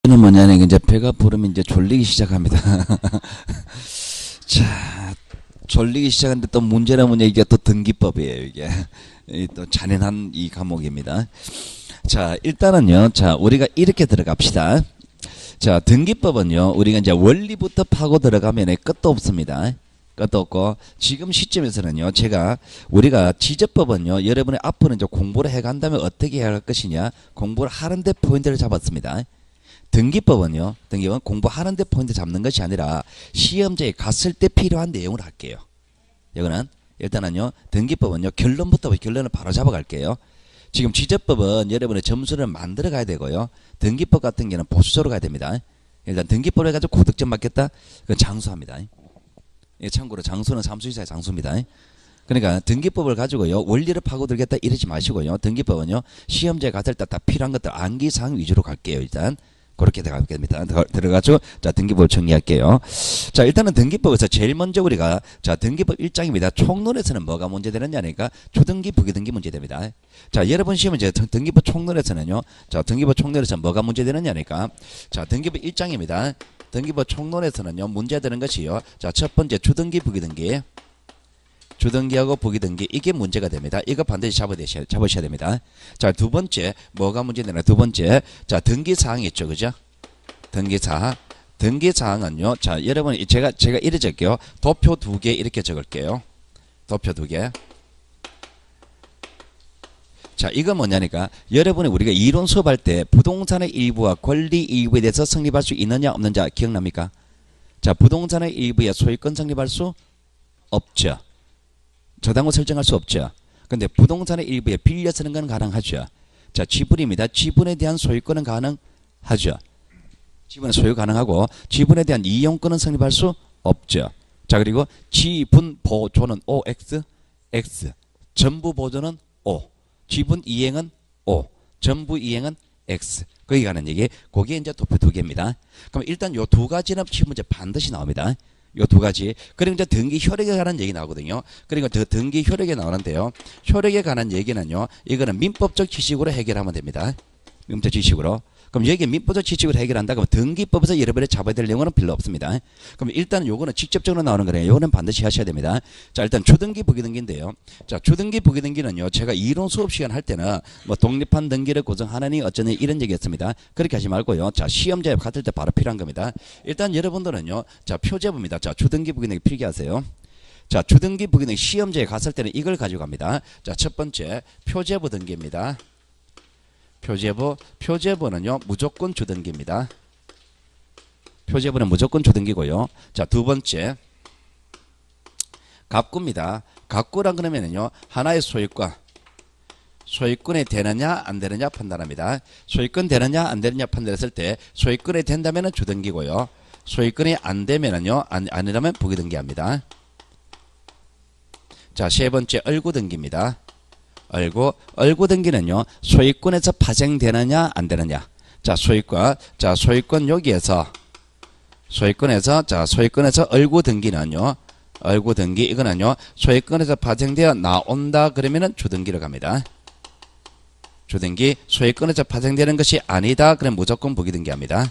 는 뭐냐면 이제 배가 부르면 이제 졸리기 시작합니다. 자, 졸리기 시작하는데 또 문제라 문제 이게 또 등기법이에요. 이게 또 잔인한 이 과목입니다. 자, 일단은요. 자, 우리가 이렇게 들어갑시다. 자, 등기법은요. 우리가 이제 원리부터 파고 들어가면 끝도 없습니다. 끝도 없고 지금 시점에서는요. 우리가 지적법은요. 여러분의 앞으로 이제 공부를 해간다면 어떻게 해야 할 것이냐 공부를 하는데 포인트를 잡았습니다. 등기법은 공부하는데 포인트 잡는 것이 아니라 시험지에 갔을 때 필요한 내용을 할게요. 이거는 일단은요. 등기법은요. 결론을 바로 잡아갈게요. 지금 지적법은 여러분의 점수를 만들어 가야 되고요. 등기법 같은 경우는 보수적으로 가야 됩니다. 일단 등기법을 해가지고 고득점 받겠다? 그건 장수합니다. 참고로 장수는 삼수이사의 장수입니다. 그러니까 등기법을 가지고요. 원리를 파고들겠다 이러지 마시고요. 등기법은요. 시험지에 갔을 때 다 필요한 것들 암기사항 위주로 갈게요. 일단. 그렇게 들어가겠습니다. 들어가죠. 자, 등기법을 정리할게요. 자, 일단은 등기법에서 제일 먼저 우리가 자, 등기법 1장입니다. 총론에서는 뭐가 문제되느냐니까 초등기, 부기등기 문제됩니다. 자, 여러분 시험은 이제 등기법 총론에서는요. 자, 등기법 총론에서 뭐가 문제되느냐니까 자, 등기법 1장입니다. 등기법 총론에서는요. 문제되는 것이요. 자, 첫 번째 주등기, 부기등기. 주등기하고 부기등기 이게 문제가 됩니다. 이거 반드시 잡으셔야 됩니다. 자, 두 번째 뭐가 문제되나? 두 번째 자, 등기사항이 있죠, 그죠? 등기사항은요. 자, 여러분 제가 이렇게 적을게요. 도표 2개 이렇게 적을게요. 도표 2개. 자, 이거 뭐냐니까 여러분이 우리가 이론 수업할 때 부동산의 일부와 권리 일부에 대해서 성립할 수 있느냐 없느냐 기억납니까? 자, 부동산의 일부에 소유권 성립할 수 없죠. 저당호 설정할 수 없죠. 근데 부동산의 일부에 빌려 쓰는 건 가능하죠. 자, 지분입니다. 지분에 대한 소유권은 가능하죠. 지분의 소유 가능하고 지분에 대한 이용권은 성립할 수 없죠. 자, 그리고 지분 보조는 OX, X. 전부 보조는 O. 지분 이행은 O. 전부 이행은 X. 거기 가는 얘기. 그게 이제 도표 2개입니다. 그럼 일단 요 두 가지는 시험 문제 반드시 나옵니다. 요 두 가지. 그리고 이제 등기 효력에 관한 얘기 나오거든요. 그리고 그 등기 효력에 나오는데요. 효력에 관한 얘기는요. 이거는 민법적 지식으로 해결하면 됩니다. 민법적 지식으로. 그럼 여기 민법적 지식으로 해결한다. 그러면 등기법에서 여러분이 잡아야 될 내용은 별로 없습니다. 그럼 일단 요거는 직접적으로 나오는 거래요. 요거는 반드시 하셔야 됩니다. 자, 일단 주등기, 부기등기인데요. 자, 주등기, 부기등기는요. 제가 이론 수업 시간 할 때는 뭐 독립한 등기를 구성하느니 어쩌니 이런 얘기였습니다. 그렇게 하지 말고요. 자, 시험지에 갔을 때 바로 필요한 겁니다. 일단 여러분들은요. 자, 표제부입니다. 자, 주등기, 부기등기 필기하세요. 자, 주등기, 부기등기 시험지에 갔을 때는 이걸 가지고 갑니다. 자, 첫 번째 표제부 등기입니다. 표제부는요 무조건 주등기입니다. 표제부는 무조건 주등기고요. 자, 두 번째 갑구입니다. 갑구란 그러면은요 하나의 소유권이 되느냐 안 되느냐 판단합니다. 소유권 되느냐 안 되느냐 판단했을 때 소유권이 된다면은 주등기고요. 소유권이 안 되면은요 아니라면 부기등기합니다. 자, 세 번째 얼구등기입니다. 얼구등기는요 소유권에서 파생되느냐 안 되느냐. 자, 소유권 여기에서 소유권에서 얼구등기는요 이거는요 소유권에서 파생되어 나온다 그러면은 주등기로 갑니다. 주등기. 소유권에서 파생되는 것이 아니다 그러면 무조건 부기등기합니다.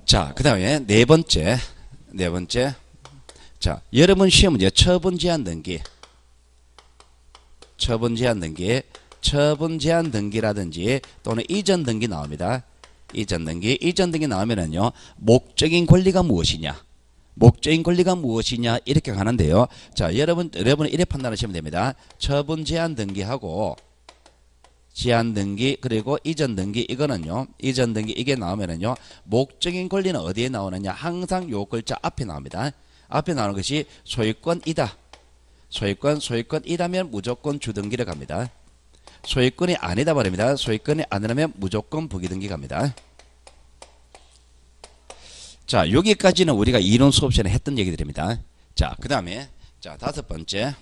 자, 그 다음에 네 번째 자, 여러분 시험 문제 처분 제한 등기라든지 또는 이전 등기 나옵니다. 이전 등기 나오면은요 목적인 권리가 무엇이냐 이렇게 가는데요. 자, 여러분은 이렇게 판단하시면 됩니다. 처분 제한 등기하고 제한 등기 그리고 이전 등기 이거는요 이전 등기 이게 나오면은요 목적인 권리는 어디에 나오느냐 항상 요 글자 앞에 나옵니다. 앞에 나오는 것이 소유권이다. 소유권이라면 무조건 주등기를 갑니다. 소유권이 아니다 말입니다. 소유권이 아니라면 무조건 부기등기 갑니다. 자, 여기까지는 우리가 이론 수업 시간에 했던 얘기들입니다. 자, 그 다음에 다섯 번째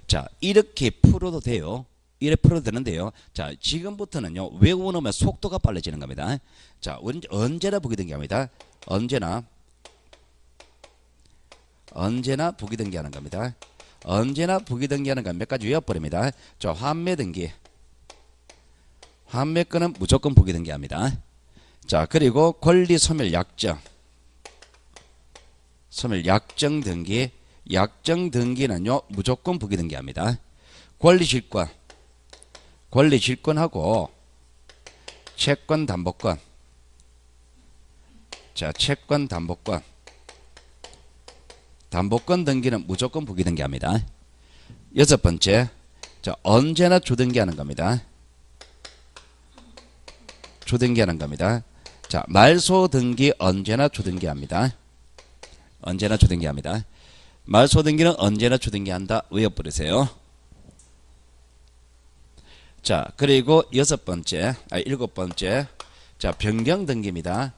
자, 이렇게 풀어도 돼요. 이래 풀어도 되는데요. 자, 지금부터는요 외우면 속도가 빨라지는 겁니다. 자, 언제나 부기등기 합니다. 언제나 부기등기 하는 겁니다. 언제나 부기등기하는 건 몇 가지 외워버립니다. 자, 환매등기. 환매권은 무조건 부기등기합니다. 자, 그리고 권리소멸약정. 소멸약정등기. 약정등기는요 무조건 부기등기합니다. 권리질권. 권리질권하고 채권담보권. 자, 채권담보권. 담보권 등기는 무조건 부기등기합니다. 여섯 번째, 자, 언제나 주등기하는 겁니다. 주등기하는 겁니다. 자, 말소등기 언제나 주등기합니다. 언제나 주등기합니다. 말소등기는 언제나 주등기한다. 외워버리세요. 자, 그리고 일곱 번째, 자, 변경등기입니다.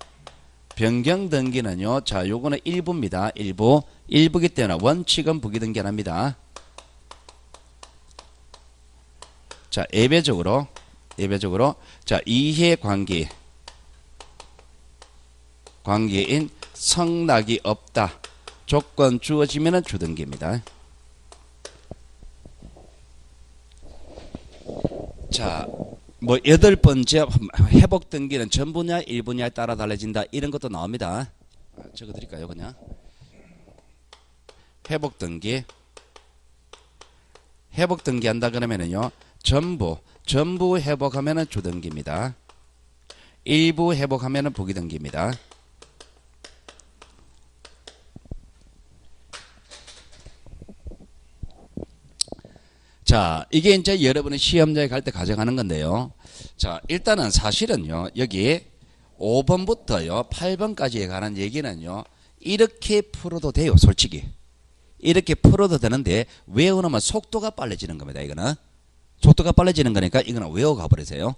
변경등기는요, 자, 요거는 일부입니다. 일부기 때문에 원칙은 부기등기 안 합니다. 자, 예외적으로, 자, 관계인 성락이 없다. 조건 주어지면은 주등기입니다. 자, 뭐 여덟 번째 회복 등기는 전부냐 일부냐에 따라 달라진다. 이런 것도 나옵니다. 적어 드릴까요, 그냥? 회복 등기. 회복 등기 한다 그러면은요. 전부 회복하면은 주등기입니다. 일부 회복하면은 부기등기입니다. 자, 이게 이제 여러분이 시험장에 갈 때 가져가는 건데요. 자, 일단은 사실은요, 여기 5번부터요, 8번까지에 관한 얘기는요, 이렇게 풀어도 돼요, 솔직히. 이렇게 풀어도 되는데, 외우면 속도가 빨라지는 겁니다, 이거는. 속도가 빨라지는 거니까, 이거는 외워가 버리세요.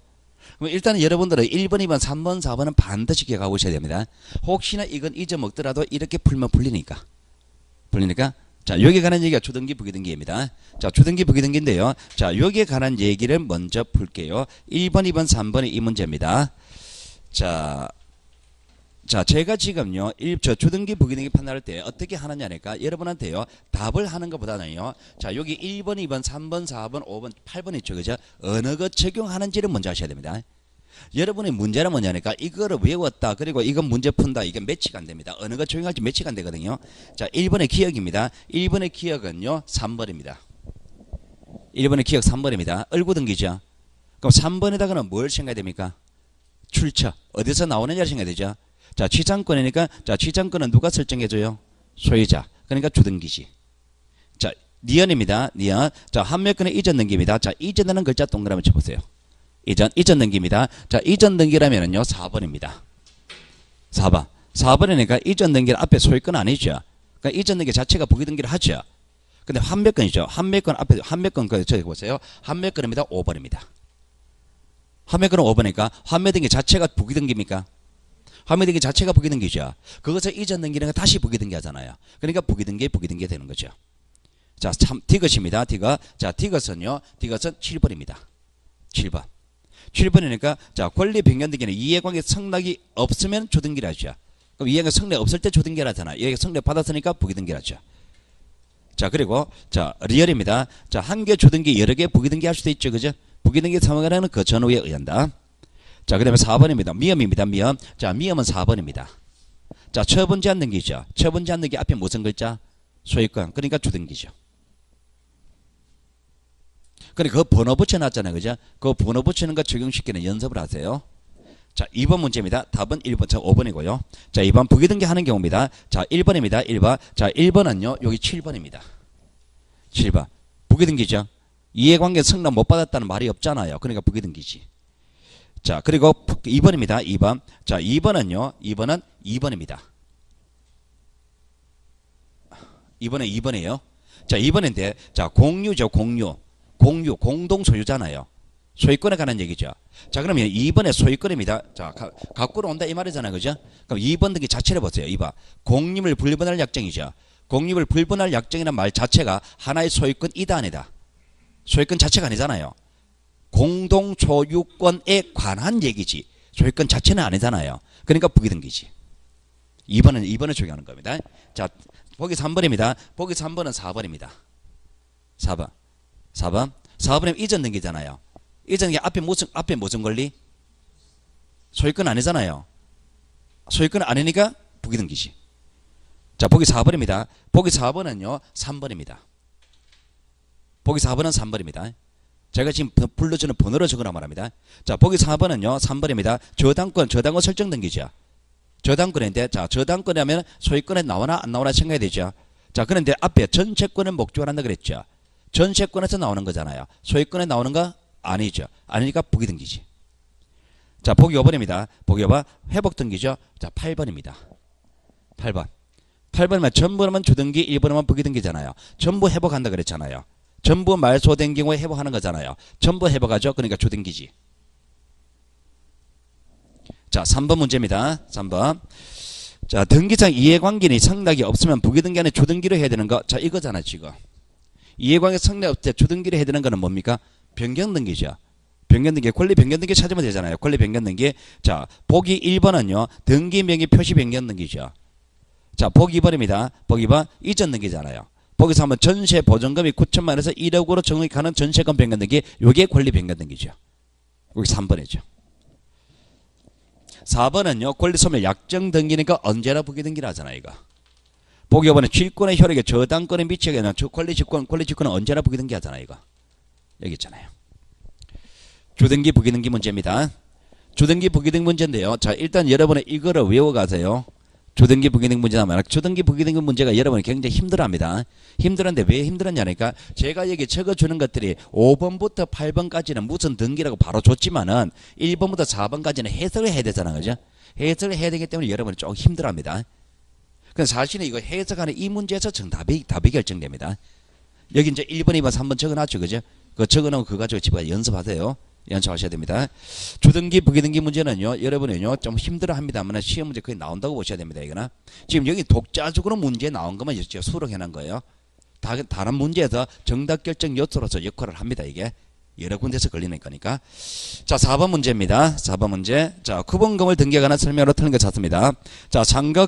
그럼 일단은 여러분들은 1번, 2번, 3번, 4번은 반드시 기억하고 오셔야 됩니다. 혹시나 이건 잊어먹더라도 이렇게 풀면 풀리니까. 자, 여기에 관한 얘기가 주등기 부기등기입니다. 자, 주등기 부기등기인데요. 자, 여기에 관한 얘기를 먼저 풀게요. 1번, 2번, 3번이 이 문제입니다. 자, 제가 지금요, 주등기 부기등기 판단할 때 어떻게 하느냐니까 여러분한테요, 답을 하는 것보다는요, 자, 여기 1번, 2번, 3번, 4번, 5번, 8번 있죠, 그죠? 어느 것 적용하는지를 먼저 하셔야 됩니다. 여러분의 문제는 뭐냐니까 이거를 외웠다. 그리고 이건 문제 푼다. 이게 매치가 안 됩니다. 어느 거 적용할지 매치가 안 되거든요. 자, 1번의 기억입니다. 1번의 기억은요. 3번입니다. 1번의 기억 3번입니다. 을구등기죠. 그럼 3번에다가는 뭘 생각해야 됩니까? 출처. 어디서 나오느냐를 생각해야 되죠. 자, 취장권이니까 자, 취장권은 누가 설정해줘요? 소유자. 그러니까 주등기지. 자, 니언입니다. 니언. 자, 한매권의 이전 등기입니다. 자, 이전이라는 글자 동그라미 쳐보세요. 이전 등기입니다. 자, 이전 등기라면은요, 4번입니다. 4번. 4번이니까 이전 등기는 앞에 소유권 아니죠. 그러니까 이전 등기 자체가 부기등기를 하죠. 근데 환매권이죠. 환매권 앞에, 환매권, 저기 보세요. 환매권입니다. 5번입니다. 환매권은 5번이니까 환매등기 자체가 부기등기입니까? 환매등기 자체가 부기등기죠. 그것을 이전 등기는 다시 부기등기 하잖아요. 그러니까 부기등기 되는 거죠. 자, 디귿입니다. 디귿. 자, 디귿은요, 디귿은 7번입니다. 7번. 7번이니까 자, 권리 변경 등기는 이해관계 성락이 없으면 주등기를 하죠. 그럼 이해관계 성락 없을 때 주등기를 하잖아. 이해관계 성락 받았으니까 부기등기를 하죠. 자, 그리고 자, 리얼입니다. 자, 한 개 주등기 여러 개 부기등기 할 수도 있죠. 그죠? 부기등기 상황이라는 그 전후에 의한다. 자, 그다음에 4번입니다. 미엄입니다. 미엄. 자, 미엄은 4번입니다. 자, 처분 제한 등기죠. 처분 제한 등기 앞에 무슨 글자? 소유권. 그러니까 주등기죠. 그러니까 그 번호 붙여놨잖아요. 그죠? 그 번호 붙이는 거 적용시키는 연습을 하세요. 자, 2번 문제입니다. 답은 1번, 저 5번이고요. 자, 2번 부기등기 하는 경우입니다. 자, 1번입니다. 1번. 자, 1번은요. 여기 7번입니다. 7번. 부기등기죠. 이해관계 성락 못 받았다는 말이 없잖아요. 그러니까 부기등기지. 자, 그리고 2번입니다. 2번. 자, 2번은요. 2번은 2번입니다. 2번은 2번이에요. 자, 2번인데, 자, 공유죠. 공동 소유잖아요. 소유권에 관한 얘기죠. 자, 그러면 2번의 소유권입니다. 자, 갖고로 온다 이 말이잖아요. 그죠? 그럼 2번 등기 자체를 보세요. 2번. 공유물 불분할 약정이죠. 공유물 불분할 약정이라는 말 자체가 하나의 소유권이다 아니다. 소유권 자체가 아니잖아요. 공동 소유권에 관한 얘기지. 소유권 자체는 아니잖아요. 그러니까 부기등기지. 2번을 적용하는 겁니다. 자, 보기 3번입니다. 보기 3번은 4번입니다. 4번. 4번이면 이전 등기잖아요. 이전 등기 앞에 무슨 권리? 소유권 아니잖아요. 소유권 아니니까 부기등기지. 자, 보기 4번입니다. 보기 4번은요, 3번입니다. 보기 4번은 3번입니다. 제가 지금 불러주는 번호를 적으라 말합니다. 자, 보기 4번은요, 3번입니다. 저당권 설정 등기죠. 저당권인데, 자, 저당권이라면 소유권에 나오나 안 나오나 생각해야 되죠. 자, 그런데 앞에 전세권은 목적을 한다 그랬죠. 전세권에서 나오는 거잖아요. 소유권에 나오는 거 아니죠. 아니니까 부기등기지. 자, 보기 5번입니다. 보기 5번 회복 등기죠. 자, 8번입니다. 8번이면 전부는 주등기, 1번은 부기등기잖아요. 전부 회복한다 그랬잖아요. 전부 말소된 경우에 회복하는 거잖아요. 전부 회복하죠. 그러니까 주등기지. 자, 3번 문제입니다. 3번. 자, 등기상 이해관계는 성락이 없으면 부기등기 안에 주등기를 해야 되는 거. 자, 이거잖아 지금. 이해관계 성락이 없을 때 주등기를 해야 되는 거는 뭡니까? 변경등기죠. 변경등기, 권리 변경등기 찾으면 되잖아요. 권리 변경등기. 자, 보기 1번은요. 등기명의 표시 변경등기죠. 자, 보기 2번입니다. 보기 2번 이전 등기잖아요. 보기 3번 전세 보증금이 9천만 원에서 1억으로 정액하는 전세금 변경등기. 요게 권리 변경등기죠. 여기 3번이죠. 4번은요. 권리소멸 약정 등기니까 언제나 부기등기를 하잖아요. 이거. 보기 5번은 질권의 효력에 저당권에 미치게 되는 권리직권은 언제나 부기등기 하잖아요. 이거. 여기 있잖아요. 주등기 부기등기 문제입니다. 주등기 부기등기 문제인데요. 자, 일단 여러분은 이거를 외워가세요. 주등기 부기등기 문제나 말아. 주등기 부기등기 문제가 여러분이 굉장히 힘들어합니다. 힘들었는데 왜 힘들었냐니까 제가 여기 적어주는 것들이 5번부터 8번까지는 무슨 등기라고 바로 줬지만은 1번부터 4번까지는 해석을 해야 되잖아요. 그죠? 해석을 해야 되기 때문에 여러분이 조금 힘들어합니다. 근데 사실은 이거 해석하는 이 문제에서 답이 결정됩니다. 여기 이제 1번, 2번, 3번 적어놨죠. 그죠? 그거 적어놓으면 그거 가지고 집에 연습하세요. 연습하셔야 됩니다. 주등기 부기등기 문제는요, 여러분은요 좀 힘들어합니다만 시험 문제 거의 나온다고 보셔야 됩니다. 이거는 지금 여기 독자적으로 문제 나온 것만 제가 수록해놓은 거예요. 다른 문제에서 정답 결정 요소로서 역할을 합니다. 이게 여러 군데서 걸리는 거니까. 자, 4번 문제입니다. 4번 문제. 자, 구분금을 등기에 관한 설명으로 틀린 것 같습니다. 자, 상가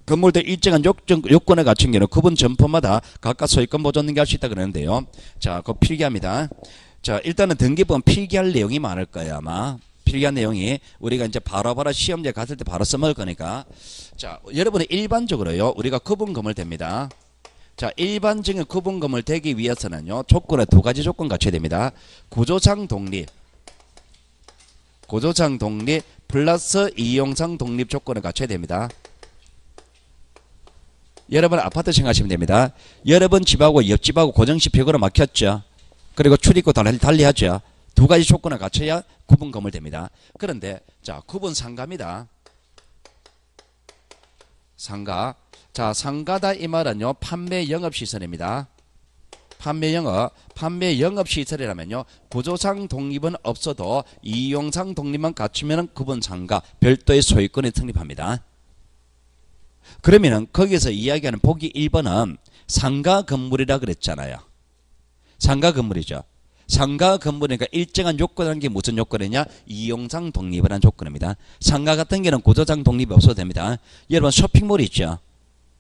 건물들 일정한 요건을 갖춘 경우는 구분 점포마다 각각 소유권 보존 등기할 수 있다 그러는데요. 자, 그거 필기합니다. 자, 일단은 등기부는 필기할 내용이 많을 거예요, 아마. 필기한 내용이 우리가 이제 바로 시험지에 갔을 때 바로 써먹을 거니까. 자, 여러분이 일반적으로요, 우리가 구분금을 댑니다. 자, 일반적인 구분금을 대기 위해서는요, 조건에 두 가지 조건 갖춰야 됩니다. 구조상 독립 플러스 이용상 독립 조건을 갖춰야 됩니다. 여러분 아파트 생각하시면 됩니다. 여러분 집하고 옆집하고 고정식 벽으로 막혔죠. 그리고 출입구 달리하죠. 두 가지 조건을 갖춰야 구분금을 됩니다. 그런데 자, 구분 상가입니다. 상가. 자, 상가다 이 말은요, 판매 영업시설입니다. 판매 영업시설이라면요, 구조상 독립은 없어도 이용상 독립만 갖추면 구분 상가, 별도의 소유권이 성립합니다. 그러면은 거기서 이야기하는 보기 1번은 상가 건물이라 그랬잖아요. 상가 건물이죠. 상가 건물이니까 일정한 요건이라는 게 무슨 요건이냐? 이용상 독립을 한 조건입니다. 상가 같은 경우는 구조상 독립이 없어도 됩니다. 여러분 쇼핑몰 있죠?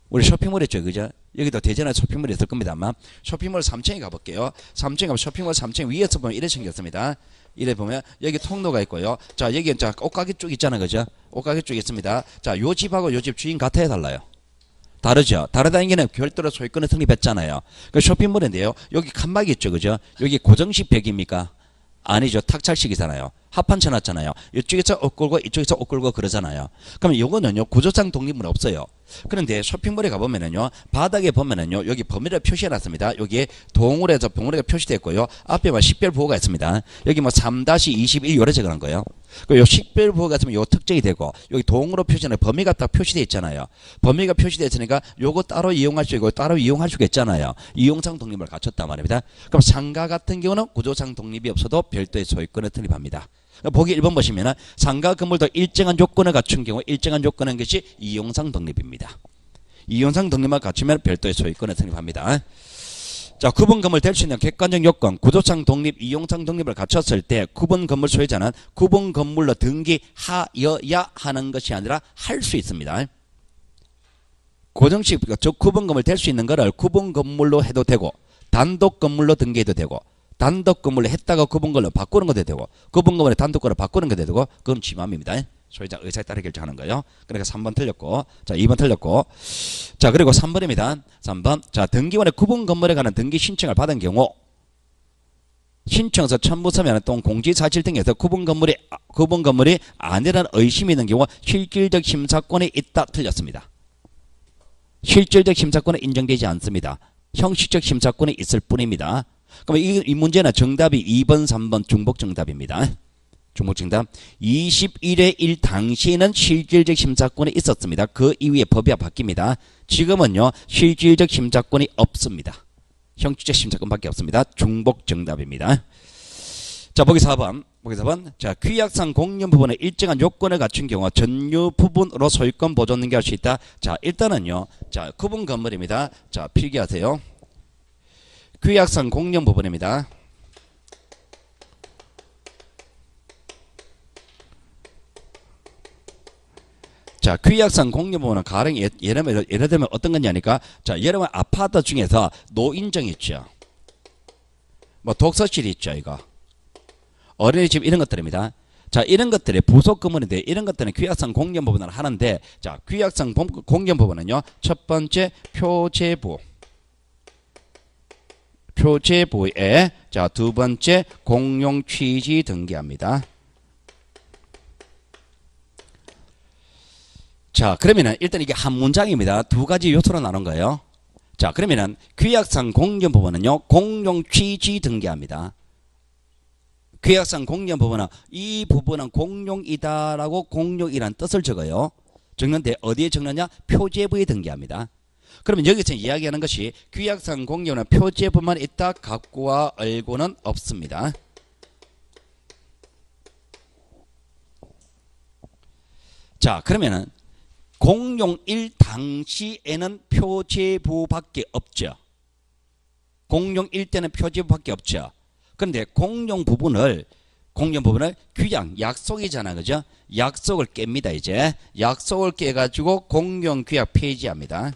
우리 쇼핑몰 있죠, 그죠? 여기도 대전에 쇼핑몰이 있을 겁니다. 아마 쇼핑몰 3층에 가볼게요. 3층에 가면 쇼핑몰 3층 위에서 보면 이래 생겼습니다. 이래 보면 여기 통로가 있고요. 자, 여기 자 옷가게 쪽 있잖아요, 그죠? 옷가게 쪽 있습니다. 자, 요 집하고 요 집 주인 같아야 달라요. 다르죠. 다르다는 게는 별도로 소유권을 성립했잖아요. 그 쇼핑몰인데요. 여기 칸막이 있죠, 그죠? 여기 고정식 벽입니까? 아니죠. 탁찰식이잖아요. 합판 쳐놨잖아요. 이쪽에서 옷 걸고 이쪽에서 옷 걸고 그러잖아요. 그러면 요거는요, 구조상 독립은 없어요. 그런데 쇼핑몰에 가보면은요, 바닥에 보면은요, 여기 범위를 표시해놨습니다. 여기에 동물에서 봉우리가 표시됐고요. 앞에 뭐 식별 보호가 있습니다. 여기 뭐 3-21 요래 적어놓은 거예요. 요 식별 보호가 있으면 요 특정이 되고, 여기 동으로 표시하는 범위가 딱 표시되어 있잖아요. 범위가 표시되어 있으니까 요거 따로 이용할 수 있고, 따로 이용할 수가 있잖아요. 이용상 독립을 갖췄단 말입니다. 그럼 상가 같은 경우는 구조상 독립이 없어도 별도의 소유권을 성립합니다. 보기 1번 보시면은 상가 건물도 일정한 조건을 갖춘 경우 일정한 조건은 것이 이용상 독립입니다. 이용상 독립만 갖추면 별도의 소유권을 성립합니다. 자, 구분 건물 될 수 있는 객관적 요건, 구조상 독립, 이용상 독립을 갖췄을 때 구분 건물 소유자는 구분 건물로 등기하여야 하는 것이 아니라 할 수 있습니다. 고정식, 즉 구분 건물 될 수 있는 거를 구분 건물로 해도 되고, 단독 건물로 등기해도 되고 단독 건물로 했다가 구분건물로 바꾸는 것도 되고 구분건물에 단독 건물로 바꾸는 것도 되고 그건 지맘입니다. 소유자 의사에 따라 결정하는 거예요. 그러니까 3번 틀렸고 자 2번 틀렸고 자 그리고 3번입니다. 3번 자 등기원의 구분건물에 관한 등기 신청을 받은 경우 신청서 첨부서면 또는 공지사실 등에서 구분건물이 아니라는 의심이 있는 경우 실질적 심사권이 있다. 틀렸습니다. 실질적 심사권은 인정되지 않습니다. 형식적 심사권이 있을 뿐입니다. 그럼 이 문제는 정답이 2번, 3번 중복 정답입니다. 중복 정답. 21회 1 당시에는 실질적 심사권이 있었습니다. 그 이후에 법이 바뀝니다. 지금은요 실질적 심사권이 없습니다. 형식적 심사권밖에 없습니다. 중복 정답입니다. 자 보기 4번. 보기 4번. 자 규약상 공연 부분에 일정한 요건을 갖춘 경우 전유 부분으로 소유권 보존 등기할 수 있다. 자 일단은요. 자 구분 건물입니다. 자 필기하세요. 규약상 공연 부분입니다. 자, 규약상 공여 부분은 가령 예를 들면 어떤 거냐니까 자, 여러분 아파트 중에서 노인정 있죠. 뭐 독서실 있죠, 이거. 어린이집 이런 것들입니다. 자, 이런 것들이 부속 건물인데 이런 것들은 규약상 공여 부분을 하는데 자, 규약상 공여 부분은요. 첫 번째 표제부에 자, 두 번째 공용 취지 등기합니다. 자 그러면은 일단 이게 한 문장입니다. 두 가지 요소로 나눈 거예요. 자 그러면은 규약상 공여 부분은요 공용 취지 등기합니다. 규약상 공여 부분은 이 부분은 공용이다라고 공용이란 뜻을 적어요. 적는데 어디에 적느냐? 표제부에 등기합니다. 그러면 여기서 이야기하는 것이 규약상 공여는 표제부만 있다. 갑구와 을구는 없습니다. 자 그러면은 공용 1 당시에는 표제부밖에 없죠. 공용 1 때는 표제부밖에 없죠. 그런데 공용 부분을 규약, 약속이잖아. 그죠? 약속을 깹니다. 이제 약속을 깨가지고 공용 규약 폐지합니다.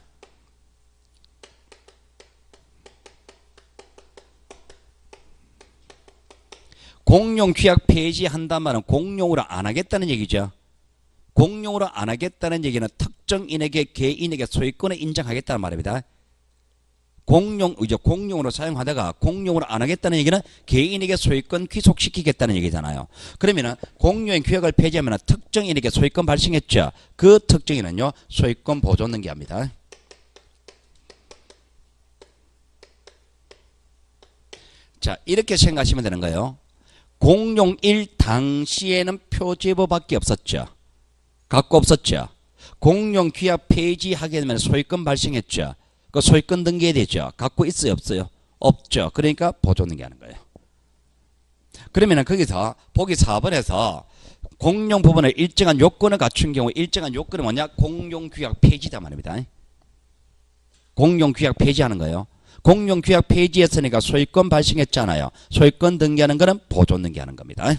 공용 규약 폐지한단 말은 공용으로 안 하겠다는 얘기죠. 공용으로 안 하겠다는 얘기는 특정인에게 개인에게 소유권을 인정하겠다는 말입니다. 공용으로 사용하다가 공용으로 안 하겠다는 얘기는 개인에게 소유권 귀속시키겠다는 얘기잖아요. 그러면은 공용 규약을 폐지하면 특정인에게 소유권 발생했죠. 그 특정인은요 소유권 보존 등기합니다. 자 이렇게 생각하시면 되는 거예요. 공용 1 당시에는 표제부밖에 없었죠. 갖고 없었죠. 공용 규약 폐지하게 되면 소유권 발생했죠. 그 소유권 등기해야 되죠. 갖고 있어요, 없어요? 없죠. 그러니까 보존 등기하는 거예요. 그러면 거기서 보기 4번에서 공용 부분에 일정한 요건을 갖춘 경우 일정한 요건은 뭐냐? 공용 규약 폐지다 말입니다. 공용 규약 폐지하는 거예요. 공용 규약 폐지했으니까 소유권 발생했잖아요. 소유권 등기하는 거는 보존 등기하는 겁니다.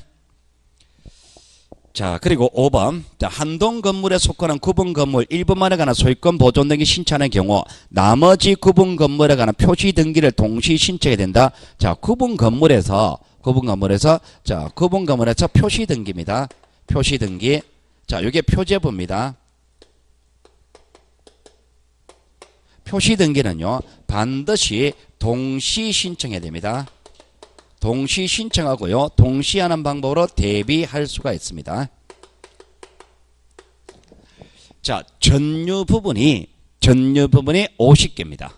자 그리고 5번 자, 한동 건물에 속하는 구분 건물 일부만에 관한 소유권 보존 등기 신청하는 경우 나머지 구분 건물에 관한 표시 등기를 동시 신청해야 된다. 자 구분 건물에서 표시 등기입니다. 표시 등기. 자 이게 표제부입니다. 표시 등기는요 반드시 동시 신청해야 됩니다. 동시 신청하고요. 동시하는 방법으로 대비할 수가 있습니다. 자, 전유 부분이 50개입니다.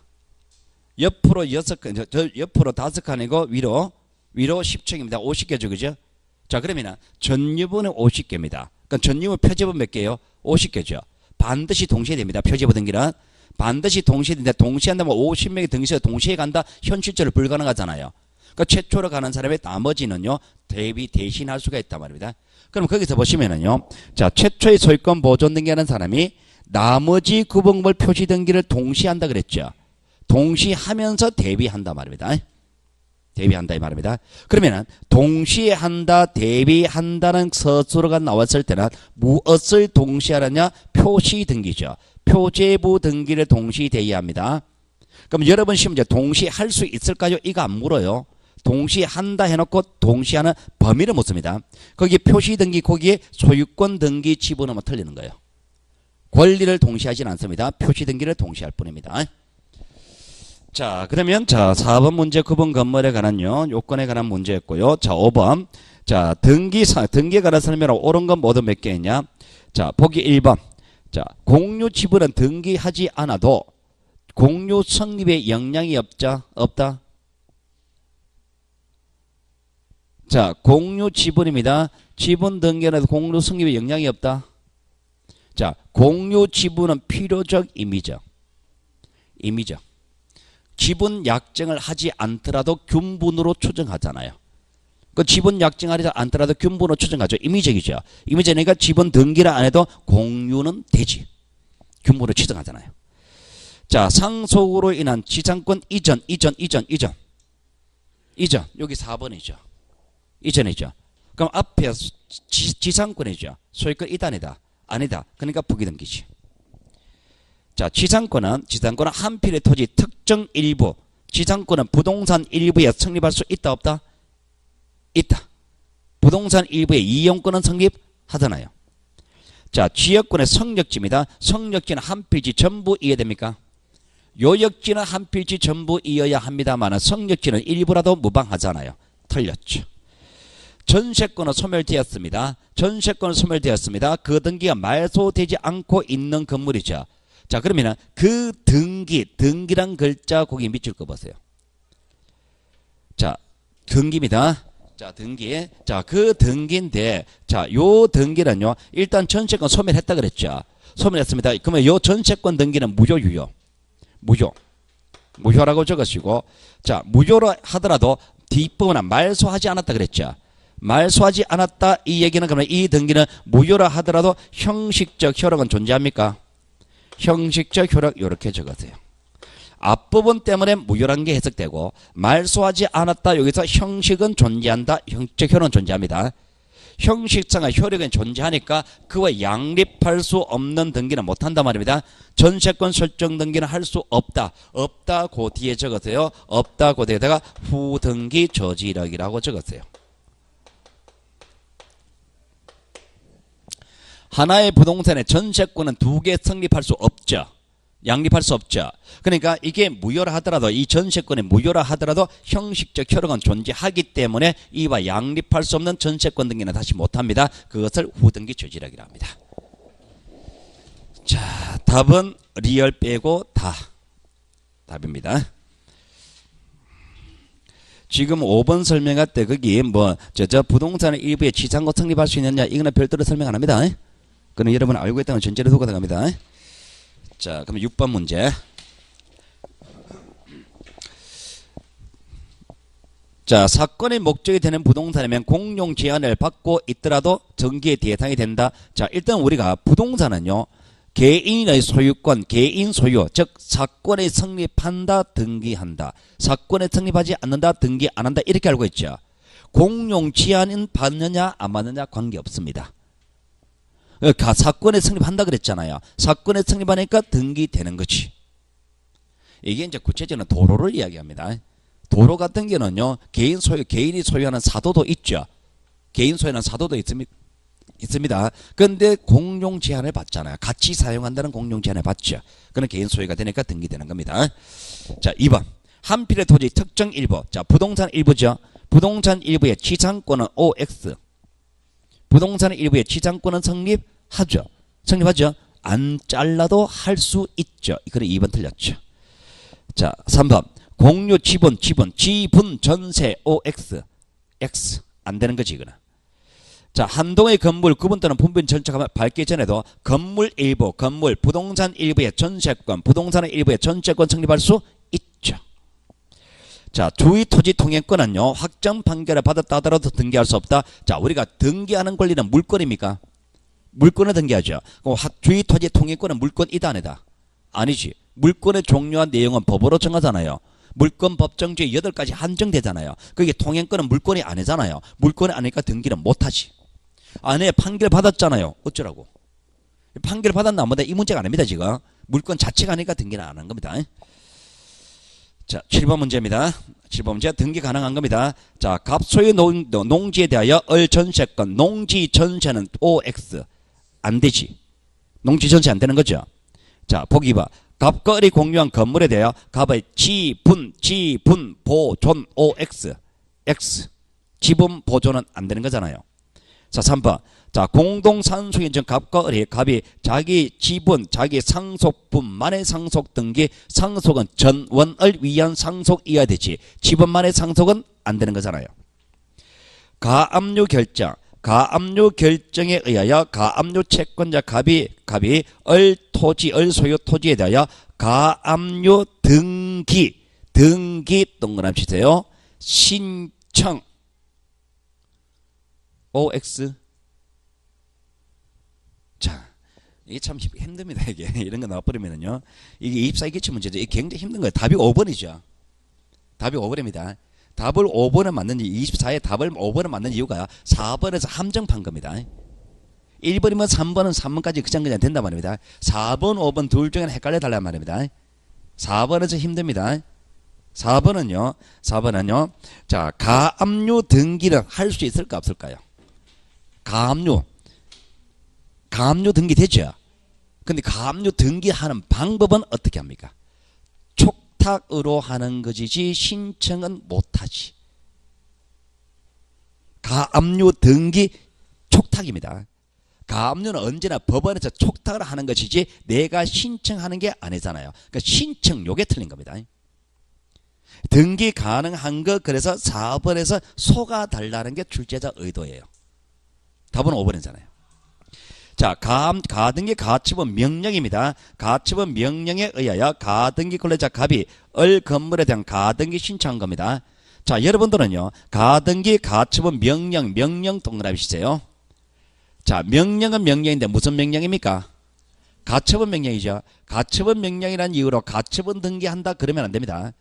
옆으로 6칸, 옆으로 5칸이고 위로 10층입니다. 50개죠. 그죠? 자, 그러면 전유 부분은 50개입니다. 그러니까 전유부 표제부 몇 개요? 50개죠. 반드시 동시에 됩니다. 표제부 등기는 반드시 동시에 되는데 동시에 한다면 50명이 등기해서 동시에 간다. 현실적으로 불가능하잖아요. 그러니까 최초로 가는 사람의 나머지는요 대신할 수가 있단 말입니다. 그럼 거기서 보시면은요, 자 최초의 소유권 보존 등기하는 사람이 나머지 구분물 표시 등기를 동시에 한다 그랬죠. 동시하면서 대비한다 말입니다. 대비한다 이 말입니다. 그러면은 동시에 한다, 대비한다는 서술어가 나왔을 때는 무엇을 동시에 하느냐? 표시 등기죠. 표제부 등기를 동시 대의합니다. 그럼 여러분 시험 이제 동시에 할 수 있을까요? 이거 안 물어요. 동시에 한다 해놓고 동시에 하는 범위를 묻습니다. 거기 표시 등기 거기에 소유권 등기 집어넣으면 틀리는 거예요. 권리를 동시에 하진 않습니다. 표시 등기를 동시에 할 뿐입니다. 자, 그러면 자 4번 문제 구분 건물에 관한요. 요건에 관한 문제였고요. 자 5번 자 등기에 관한 설명으로 옳은 건 모두 몇 개 있냐. 자 보기 1번 자 공유 지분은 등기하지 않아도 공유 성립에 영향이 없다. 자 공유 지분입니다. 지분 등기라도 공유 성립에 영향이 없다. 자 공유 지분은 필요적 임의죠. 지분 약정을 하지 않더라도 균분으로 추정하잖아요. 그 지분 약정하지 않더라도 균분으로 추정하죠. 임의적이죠. 임의적이니까 지분 등기를 안 해도 공유는 되지. 균분으로 추정하잖아요. 자 상속으로 인한 지상권 이전 여기 4번이죠. 이전이죠. 그럼 앞에 지상권이죠. 소유권 이단이다. 아니다. 그러니까 부기등기지. 자, 지상권은 한 필의 토지 특정 일부, 지상권은 부동산 일부에 성립할 수 있다 없다? 있다. 부동산 일부의 이용권은 성립하잖아요. 자, 지역권의 성역지입니다. 성역지는 한 필지 전부 이해됩니까? 요역지는 한 필지 전부 이어야 합니다만 성역지는 일부라도 무방하잖아요. 틀렸죠. 전세권은 소멸되었습니다. 그 등기가 말소되지 않고 있는 건물이죠. 자 그러면은 그 등기란 글자 거기 밑줄 거 보세요. 자 등기입니다. 자 등기. 자 그 등기인데 자 요 등기는요 일단 전세권 소멸했다 그랬죠. 소멸했습니다. 그러면 요 전세권 등기는 무효. 무효라고 적으시고 자 무효로 하더라도 뒷부분은 말소하지 않았다 그랬죠. 말소하지 않았다 이 얘기는 그러면 이 등기는 무효라 하더라도 형식적 효력은 존재합니까? 형식적 효력 이렇게 적으세요. 앞부분 때문에 무효란 게 해석되고 말소하지 않았다 여기서 형식은 존재한다. 형식적 효력은 존재합니다. 형식상의 효력은 존재하니까 그와 양립할 수 없는 등기는 못한단 말입니다. 전세권 설정 등기는 할 수 없다. 없다 그 뒤에 적으세요. 없다 그 뒤에다가 후등기 저지력이라고 적으세요. 하나의 부동산에 전세권은 두 개 성립할 수 없죠. 양립할 수 없죠. 그러니까 이게 무효라 하더라도 이 전세권이 무효라 하더라도 형식적 효력은 존재하기 때문에 이와 양립할 수 없는 전세권 등기는 다시 못합니다. 그것을 후등기 저지력이라 합니다. 자 답은 리얼 빼고 다 답입니다. 지금 5번 설명할 때 거기 저 부동산의 일부에 지상권 성립할 수 있느냐 이거는 별도로 설명 안 합니다. 그는 여러분 알고 있다는 전제를 두고 나갑니다. 자, 그럼 6번 문제. 자, 사건의 목적이 되는 부동산이면 공용 제한을 받고 있더라도 등기의 대상이 된다. 자, 일단 우리가 부동산은요. 개인의 소유권, 개인 소유, 즉 사건에 성립한다, 등기한다. 사건에 성립하지 않는다, 등기 안 한다 이렇게 알고 있죠. 공용 제한은 받느냐 안 받느냐 관계없습니다. 사건에 성립한다 그랬잖아요. 사건에 성립하니까 등기되는 거지. 이게 이제 구체적으로 도로를 이야기합니다. 도로 같은 경우는요, 개인이 소유하는 사도도 있죠. 개인 소유하는 사도도 있습니다. 그런데 공용 제한을 받잖아요. 같이 사용한다는 공용 제한을 받죠. 그는 개인 소유가 되니까 등기되는 겁니다. 자, 2번. 한 필의 토지 특정 일부. 자, 부동산 일부죠. 부동산 일부의 지상권은 OX. 부동산 일부의 지상권은 성립하죠. 안 잘라도 할 수 있죠. 그래 2번 틀렸죠. 자, 3번. 공유 지분 전세 OX. X. 안 되는 거지, 이거는. 자, 한동의 건물 구분 또는 분분 전체가 밝기 전에도 건물 일부, 부동산 일부의 전세권, 부동산의 일부의 전세권 성립할 수 있죠. 자, 주의 토지 통행권은요, 확정 판결을 받았다 하더라도 등기할 수 없다. 자, 우리가 등기하는 권리는 물권입니까? 물권을 등기하죠. 주의 토지 통행권은 물권이다 아니다? 아니지. 물권의 종류와 내용은 법으로 정하잖아요. 물권 법정주의 8가지 한정되잖아요. 그게 통행권은 물권이 아니잖아요. 물권이 아니니까 등기는 못하지. 아내 판결 받았잖아요. 어쩌라고? 판결 받았나 안 받았나 이 문제가 아닙니다. 지금 물권 자체가 아니니까 등기는 안 한 겁니다. 자, 7번 문제입니다. 7번 문제 등기 가능한 겁니다. 자, 갑소유 농지에 대하여 을 전세권 농지 전세는 OX 안 되지. 농지 전세 안 되는 거죠. 자, 보기 봐. 갑과 을이 공유한 건물에 대하여 갑의 지분 보존 OX X 지분 보존은 안 되는 거잖아요. 자, 3번. 자, 공동산속인 즉 갑과 을이 갑이 자기 지분, 자기 상속분만의 상속 등기, 상속은 전원을 위한 상속이어야 되지. 지분만의 상속은 안 되는 거잖아요. 가압류 결정. 가압류 결정에 의하여 가압류 채권자 갑이 을 소유 토지에 대하여 가압류 등기 동그라미 치세요. 신청 OX. 자, 이게 참 힘듭니다. 이게 이런 거 나와버리면은요, 이게 24기 기출 문제죠. 이게 굉장히 힘든 거예요. 답이 5번이죠. 답이 5번입니다. 답을 5번에 맞는 24에 답을 5번에 맞는 이유가 4번에서 함정판 겁니다. 1번이면 3번은 3번까지 그냥 된단 말입니다. 4번, 5번 둘 중에 헷갈려 달란 말입니다. 4번에서 힘듭니다. 4번은요. 자, 가압류 등기를 할 수 있을까 없을까요? 가압류 등기 되죠. 근데 가압류 등기하는 방법은 어떻게 합니까? 촉탁으로 하는 것이지 신청은 못하지. 가압류 등기 촉탁입니다. 가압류는 언제나 법원에서 촉탁을 하는 것이지 내가 신청하는 게 아니잖아요. 그러니까 신청 요게 틀린 겁니다. 등기 가능한 거 그래서 4번에서 속아달라는 게 출제자 의도예요. 답은 5번이잖아요. 자, 가등기 가처분 명령입니다. 가처분 명령에 의하여 가등기 권리자 갑이 을 건물에 대한 가등기 신청한 겁니다. 자, 여러분들은요, 가등기 가처분 명령 동그라미 치세요. 자, 명령은 명령인데 무슨 명령입니까? 가처분 명령이죠. 가처분 명령이라는 이유로 가처분 등기한다 그러면 안 됩니다.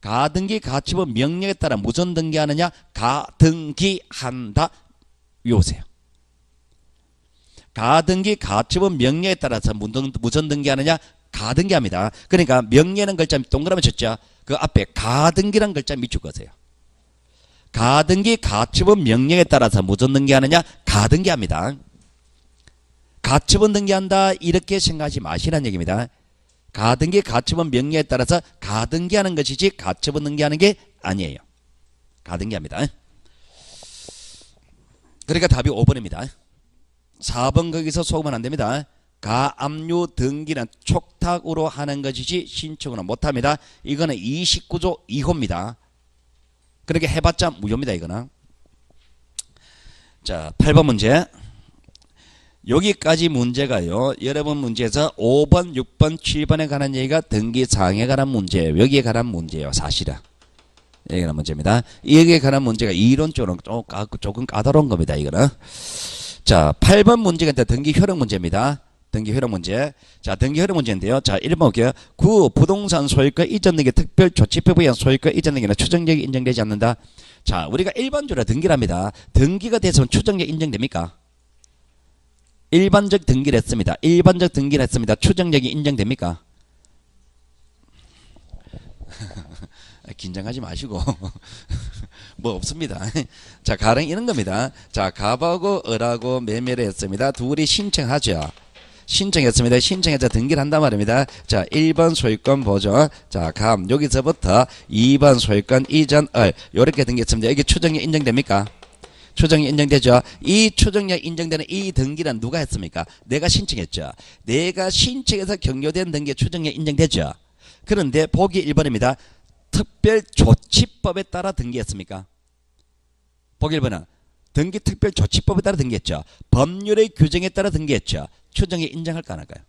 가등기 가처분 명령에 따라 무슨 등기하느냐? 가등기한다. 요세요. 가등기 가처분 명령에 따라서 무슨 등기하느냐? 가등기합니다. 그러니까 명령이라는 글자 동그라미 쳤죠. 그 앞에 가등기라는 글자 밑줄 거세요. 가등기 가처분 명령에 따라서 무슨 등기하느냐? 가등기합니다. 가처분 등기한다 이렇게 생각하지 마시라는 얘기입니다. 가등기 가처분 명령에 따라서 가등기하는 것이지 가처분 등기하는 게 아니에요. 가등기합니다. 그러니까 답이 5번입니다. 4번 거기서 속으면 안 됩니다. 가압류 등기는 촉탁으로 하는 것이지 신청은 못합니다. 이거는 29조 2호입니다. 그렇게 해봤자 무효입니다. 이거는. 자, 8번 문제. 여기까지 문제가요. 여러분 문제에서 5번, 6번, 7번에 관한 얘기가 등기사항에 관한 문제예요. 여기에 관한 문제예요. 사실은. 여기에 관한 문제입니다. 여기에 관한 문제가 이론적으로 조금 까다로운 겁니다. 이거는. 자, 8번 문제가 등기 효력 문제입니다. 등기 효력 문제. 자, 등기 효력 문제인데요. 자, 1번 볼게요. 9. 부동산 소유권 이전 등기 특별 조치법에 의한 소유권 이전 등기는 추정력이 인정되지 않는다. 자, 우리가 일반적으로 등기를 합니다. 등기가 돼서는 추정력 인정됩니까? 일반적 등기를 했습니다. 일반적 등기를 했습니다. 추정력이 인정됩니까? 긴장하지 마시고 뭐 없습니다. 자, 가령 이런 겁니다. 자, 갑하고 을하고 매매를 했습니다. 둘이 신청하죠. 신청했습니다. 신청해서 등기를 한단 말입니다. 자, 1번 소유권 보존. 자, 갑 여기서부터 2번 소유권 이전 을 요렇게 등기했습니다. 이게 추정력 인정됩니까? 추정력 인정되죠. 이 추정력 인정되는 이 등기는 누가 했습니까? 내가 신청했죠. 내가 신청해서 경료된 등기 추정력 인정되죠. 그런데 보기 1번입니다. 특별조치법에 따라 등기했습니까? 보기 1번은 등기 특별조치법에 따라 등기했죠. 법률의 규정에 따라 등기했죠. 추정력 인정할까 안 할까요?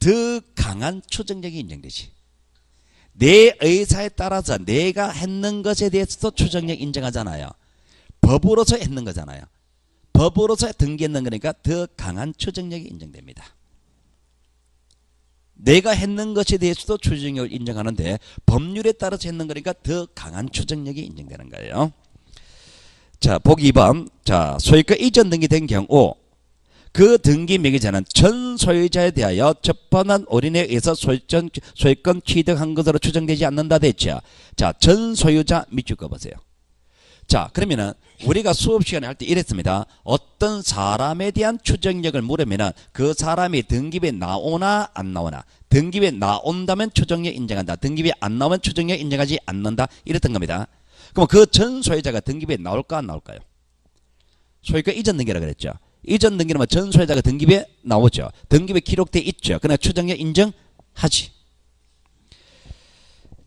더 강한 추정력이 인정되지. 내 의사에 따라서 내가 했는 것에 대해서도 추정력 인정하잖아요. 법으로서 했는 거잖아요. 법으로서 등기했는 거니까 더 강한 추정력이 인정됩니다. 내가 했는 것에 대해서도 추정력을 인정하는데 법률에 따라서 했는 거니까 더 강한 추정력이 인정되는 거예요. 자, 보기 2번. 자, 소유권 이전 등기된 경우 그 등기 명의자는 전 소유자에 대하여 적법한 올인에 의해서 소유권 취득한 것으로 추정되지 않는다 됐죠. 자, 전 소유자 밑줄 그어보세요. 자, 그러면은 우리가 수업 시간에 할 때 이랬습니다. 어떤 사람에 대한 추정력을 물으면은 그 사람이 등기부에 나오나 안 나오나, 등기부에 나온다면 추정력 인정한다, 등기부에 안 나오면 추정력 인정하지 않는다, 이랬던 겁니다. 그럼 그 전 소유자가 등기부에 나올까 안 나올까요? 소유권 이전 등기라 그랬죠. 이전 등기는 전 소유자가 등기부에 나오죠. 등기부에 기록돼 있죠. 그러나 추정력 인정하지.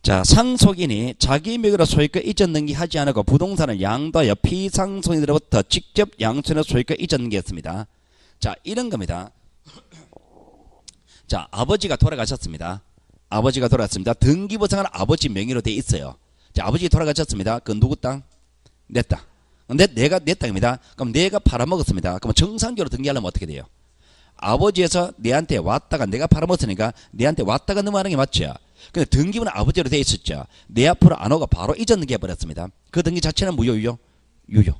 자, 상속인이 자기 명의로 소유권 이전 등기하지 않고 부동산을 양도하여 피상속인으로부터 직접 양수인의 소유권 이전 등기했습니다. 자, 이런 겁니다. 자, 아버지가 돌아가셨습니다. 아버지가 돌아갔습니다. 등기부상은 아버지 명의로 돼 있어요. 자, 아버지 돌아가셨습니다. 그 누구 땅? 내 땅. 내가 내 땅입니다. 그럼 내가 팔아먹었습니다. 그럼 정상적으로 등기하려면 어떻게 돼요? 아버지에서 내한테 왔다가 내가 팔아먹었으니까 내한테 왔다가 넘어가는 게 맞죠. 근데 등기부는 아버지로 돼 있었죠. 내 앞으로 안 오고 바로 이전 등기 해버렸습니다. 그 등기 자체는 무효, 유효? 유효.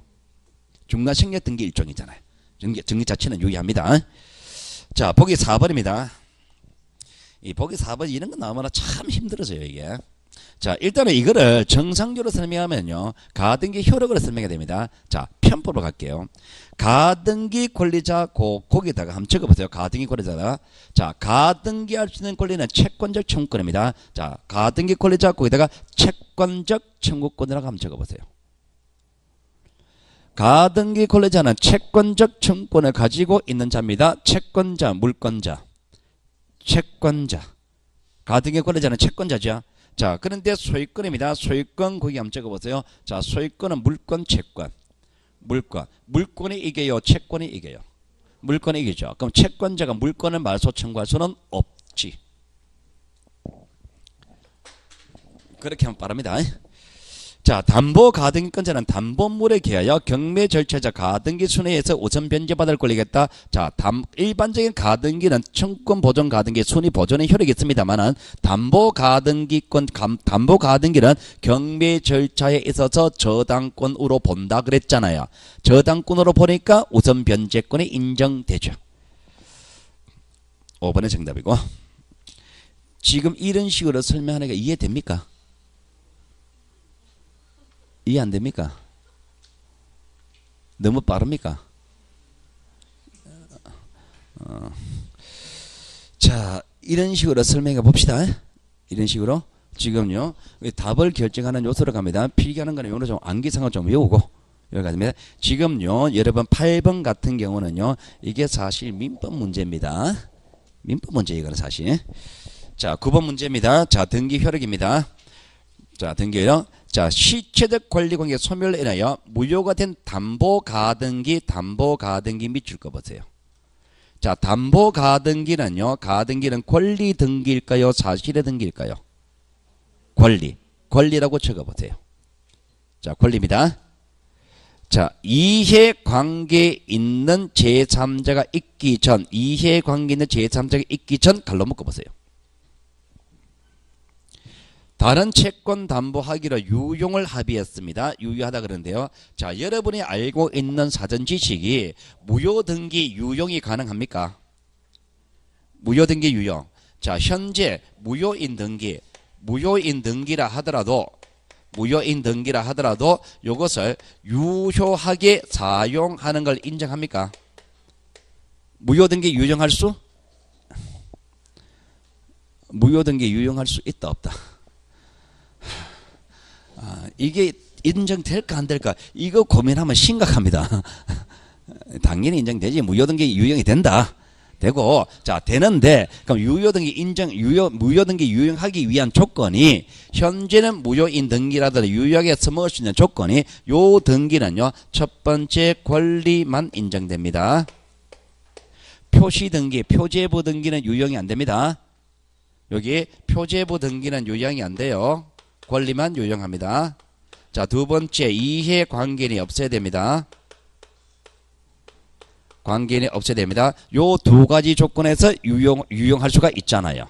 중간 생략 등기 일종이잖아요. 등기 자체는 유효합니다. 자, 보기 4번입니다. 이 보기 4번 이런 거 나오면 참 힘들어져요, 이게. 자, 일단은 이거를 정상적으로 설명하면요, 가등기 효력으로 설명해야 됩니다. 자, 편법으로 갈게요. 가등기 권리자 거기다가 한번 적어보세요. 가등기 권리자다. 자, 가등기할 수 있는 권리는 채권적 청구권입니다. 자, 가등기 권리자 거기다가 채권적 청구권이라고 한번 적어보세요. 가등기 권리자는 채권적 청구권을 가지고 있는 자입니다. 채권자, 물권자, 채권자. 가등기 권리자는 채권자죠. 자, 그런데 소유권입니다. 소유권 거기 한번 적어보세요. 자, 소유권은 물권, 채권. 물권이 이겨요, 채권이 이겨요? 물권이 이기죠. 그럼 채권자가 물권을 말소 청구할 수는 없지. 그렇게 하면 빠릅니다. 자, 담보 가등기권자는 담보물에 기하여 경매 절차자 가등기 순위에서 우선 변제받을 권리가 있다. 자, 일반적인 가등기는 청구권 보존 가등기 순위 보존의 효력이 있습니다만은 담보 가등기는 경매 절차에 있어서 저당권으로 본다 그랬잖아요. 저당권으로 보니까 우선 변제권이 인정되죠. 5번의 정답이고. 지금 이런 식으로 설명하는 게 이해됩니까? 이해 안 됩니까? 너무 빠릅니까? 자, 이런 식으로 설명해 봅시다. 이런 식으로. 지금요, 답을 결정하는 요소로 갑니다. 필기하는 거는 요로 좀 암기상을 좀 외우고, 여기까지입니다. 지금요, 여러분 8번 같은 경우는요, 이게 사실 민법 문제입니다. 민법 문제, 이거는 사실. 자, 9번 문제입니다. 자, 등기 효력입니다. 자, 등기요. 자, 실체적 권리관계 소멸로 인하여 무효가 된 담보가등기 밑줄 그어보세요. 자, 담보가등기는요, 가등기는 권리 등기일까요, 사실의 등기일까요? 권리라고 적어보세요. 자, 권리입니다. 자, 이해관계에 있는 제3자가 있기 전, 이해관계에 있는 제3자가 있기 전 갈로 묶어보세요. 다른 채권 담보하기로 유용을 합의했습니다. 유효하다 그러는데요. 자, 여러분이 알고 있는 사전 지식이 무효등기 유용이 가능합니까? 무효등기 유용. 자, 현재 무효인 등기라 하더라도 이것을 유효하게 사용하는 걸 인정합니까? 무효등기 유용할 수 있다 없다? 이게 인정될까 안 될까, 이거 고민하면 심각합니다. 당연히 인정되지. 무효등기 유용이 된다. 되고, 자, 되는데, 그럼 무효등기 유용하기 위한 조건이, 현재는 무효인 등기라도 유효하게 써먹을 수 있는 조건이, 요 등기는요, 첫 번째 권리만 인정됩니다. 표시등기, 표제부 등기는 유용이 안 됩니다. 여기 표제부 등기는 유용이 안 돼요. 권리만 유용합니다. 자, 두 번째, 이해관계인이 없어야 됩니다. 관계인이 없어야 됩니다. 요 두 가지 조건에서 유용할 수가 있잖아요.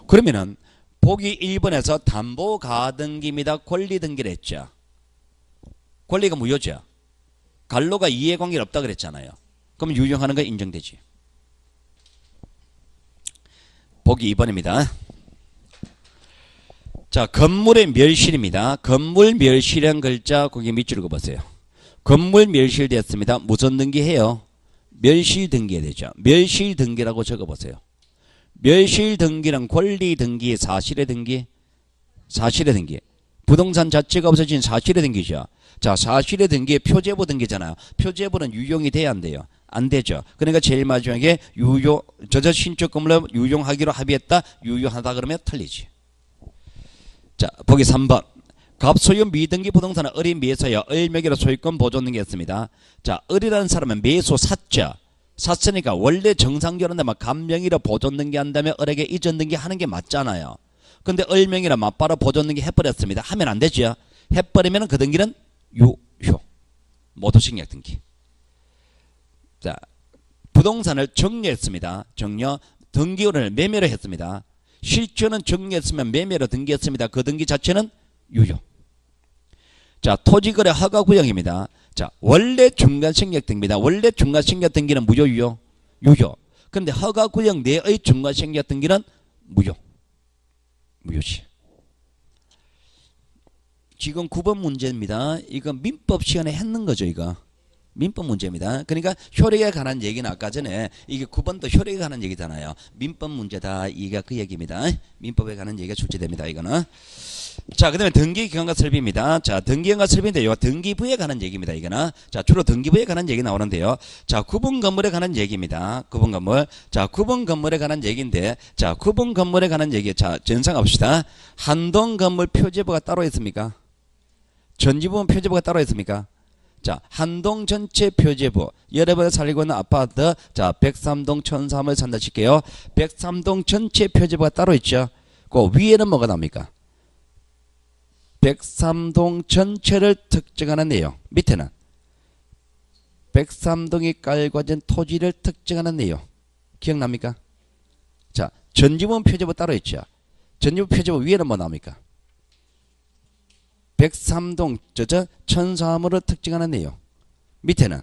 그러면은 보기 1번에서 담보가등기입니다. 권리등기를 했죠. 권리가 무효죠. 갈로가 이해관계가 없다 그랬잖아요. 그럼 유용하는 거 인정되지. 보기 2번입니다. 자, 건물의 멸실입니다. 건물 멸실이란 글자 거기 밑줄 그어보세요. 건물 멸실되었습니다. 무슨 등기해요? 멸실 등기해야 되죠. 멸실 등기라고 적어보세요. 멸실 등기는 권리 등기, 사실의 등기, 사실의 등기. 부동산 자체가 없어진 사실의 등기죠. 자, 사실의 등기에 표제부 등기잖아요. 표제부는 유용이 돼야 안 돼요? 안 되죠. 그러니까 제일 마지막에 유효, 저자 신축 건물을 유용하기로 합의했다. 유효하다 그러면 틀리지. 자, 보기 3번. 갑소유 미등기 부동산은 을이 매수하여 을 명의로 소유권 보존 등기했습니다. 자, 을이라는 사람은 매수 샀죠. 샀으니까 원래 정상적으로 한다면 갑명의로 보존 등기한다면 을에게 이전 등기하는 게 맞잖아요. 근데 을 명의로 맞바로 보존 등기 해버렸습니다. 하면 안 되죠. 해버리면 그 등기는 유효. 모토식약 등기. 자, 부동산을 정려했습니다. 정려. 등기원을 매매로 했습니다. 실제는 정리했으면 매매로 등기했습니다. 그 등기 자체는 유효. 자, 토지거래 허가구역입니다. 자, 원래 중간생략 등기입니다. 원래 중간생략 등기는 무효, 유효? 유효. 그런데 허가구역 내의 중간생략 등기는 무효. 무효시. 지금 9번 문제입니다. 이거 민법 시간에 했는 거죠, 이거. 민법 문제입니다. 그러니까 효력에 관한 얘기는 아까 전에 이게 9번도 효력에 관한 얘기잖아요. 민법 문제다. 이게 그 얘기입니다. 민법에 관한 얘기가 출제됩니다. 이거는. 자, 그 다음에 등기기간과 설비입니다. 자, 등기기간과 설비인데요. 등기부에 관한 얘기입니다. 이거는. 자, 주로 등기부에 관한 얘기 나오는데요. 자, 구분 건물에 관한 얘기입니다. 구분 건물. 자, 구분 건물에 관한 얘기인데, 자, 구분 건물에 관한 얘기. 자, 전상합시다. 한동 건물 표제부가 따로 있습니까? 전지부분 표제부가 따로 있습니까? 자, 한동 전체 표제부. 여러분이 살고 있는 아파트. 자, 103동 1003을 산다 칠게요. 103동 전체 표제부가 따로 있죠. 그 위에는 뭐가 나옵니까? 103동 전체를 특정하는 내용. 밑에는 103동이 깔고진 토지를 특정하는 내용. 기억납니까? 자, 전지부분 표제부 따로 있죠. 전지부 표제부 위에는 뭐 나옵니까? 103동 1003으로 특정하는 내용. 밑에는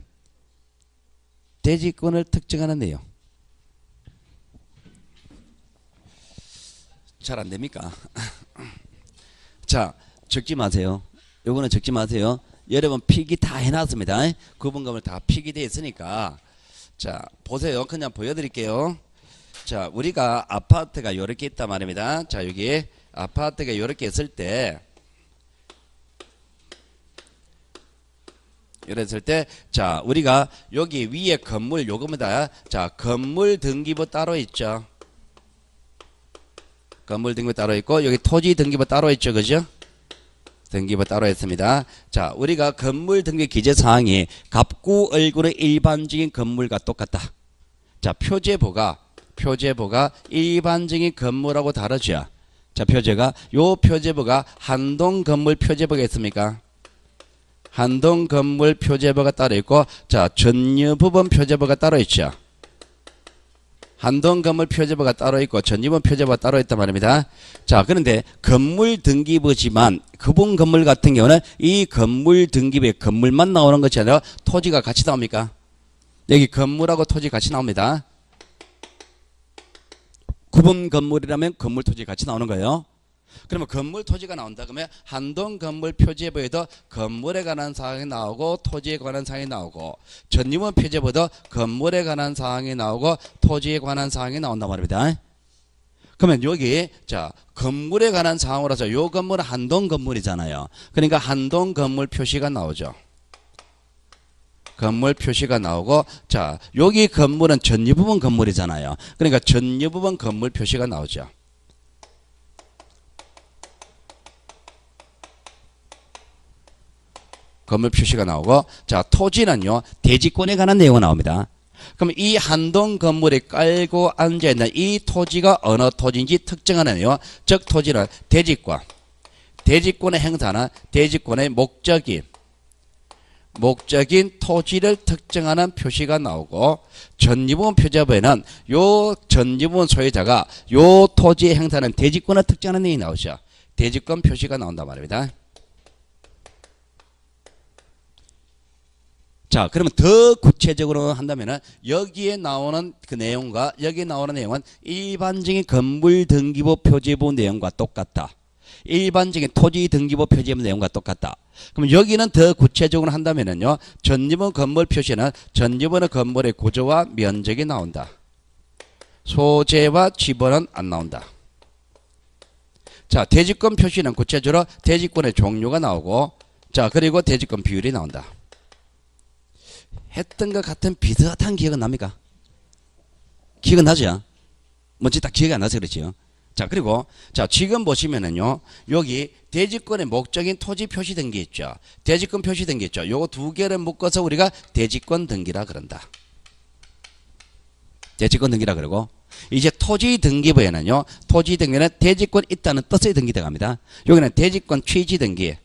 대지권을 특정하는 내용. 잘 안됩니까? 자, 적지 마세요. 요거는 적지 마세요. 여러분 필기 다 해놨습니다. 구분검을 다 필기되어 있으니까. 자, 보세요. 그냥 보여드릴게요. 자, 우리가 아파트가 이렇게 있단 말입니다. 자, 여기 아파트가 이렇게 있을 때, 이랬을 때, 자, 우리가 여기 위에 건물 요겁니다. 자, 건물 등기부 따로 있죠. 건물 등기부 따로 있고, 여기 토지 등기부 따로 있죠. 그죠? 등기부 따로 있습니다. 자, 우리가 건물 등기 기재사항이 갑구 얼굴의 일반적인 건물과 똑같다. 자, 표제부가 일반적인 건물하고 다르죠. 자, 요 표제부가 한동 건물 표제부가 있습니까? 한동 건물 표제부가 따로 있고, 자, 전유부분 표제부가 따로 있죠. 한동 건물 표제부가 따로 있고, 전유부분 표제부가 따로 있단 말입니다. 자, 그런데 건물 등기부지만, 구분 건물 같은 경우는 이 건물 등기부에 건물만 나오는 것이 아니라 토지가 같이 나옵니까? 여기 건물하고 토지 같이 나옵니다. 구분 건물이라면 건물 토지 같이 나오는 거예요. 그러면 건물 토지가 나온다 그러면 한동 건물 표제부에도 건물에 관한 사항이 나오고 토지에 관한 사항이 나오고, 전유분 표제부도 건물에 관한 사항이 나오고 토지에 관한 사항이 나온단 말입니다. 그러면 여기 자, 건물에 관한 사항으로서 요 건물은 한동 건물이잖아요. 그러니까 한동 건물 표시가 나오죠. 건물 표시가 나오고, 자, 여기 건물은 전유부분 건물이잖아요. 그러니까 전유부분 건물 표시가 나오죠. 건물 표시가 나오고, 자, 토지는요, 대지권에 관한 내용이 나옵니다. 그럼 이 한동 건물에 깔고 앉아있는 이 토지가 어느 토지인지 특정하는 내용, 즉 토지는 대지권, 대지권의 행사나 대지권의 목적인 토지를 특정하는 표시가 나오고, 전유부분 표제부에는 요 전유부분 소유자가 요 토지의 행사는 대지권을 특정하는 내용이 나오죠. 대지권 표시가 나온단 말입니다. 자, 그러면 더 구체적으로 한다면은 여기에 나오는 그 내용과 여기에 나오는 내용은 일반적인 건물 등기부 표제부 내용과 똑같다. 일반적인 토지 등기부 표제부 내용과 똑같다. 그럼 여기는 더 구체적으로 한다면은요, 전유분 건물 표시는 전유분의 건물의 구조와 면적이 나온다. 소재와 지번은 안 나온다. 자, 대지권 표시는 구체적으로 대지권의 종류가 나오고, 자, 그리고 대지권 비율이 나온다. 했던 것 같은 비슷한 기억은 납니까? 기억은 나죠? 뭔지 딱 기억이 안 나서 그렇지요. 자, 그리고 자, 지금 보시면은요, 여기 대지권의 목적인 토지 표시 등기 있죠. 대지권 표시 등기 있죠. 요거 두 개를 묶어서 우리가 대지권 등기라 그런다. 대지권 등기라 그러고, 이제 토지 등기부에는요, 토지 등기는 대지권 있다는 뜻의 등기 들어갑니다. 여기는 대지권 취지 등기,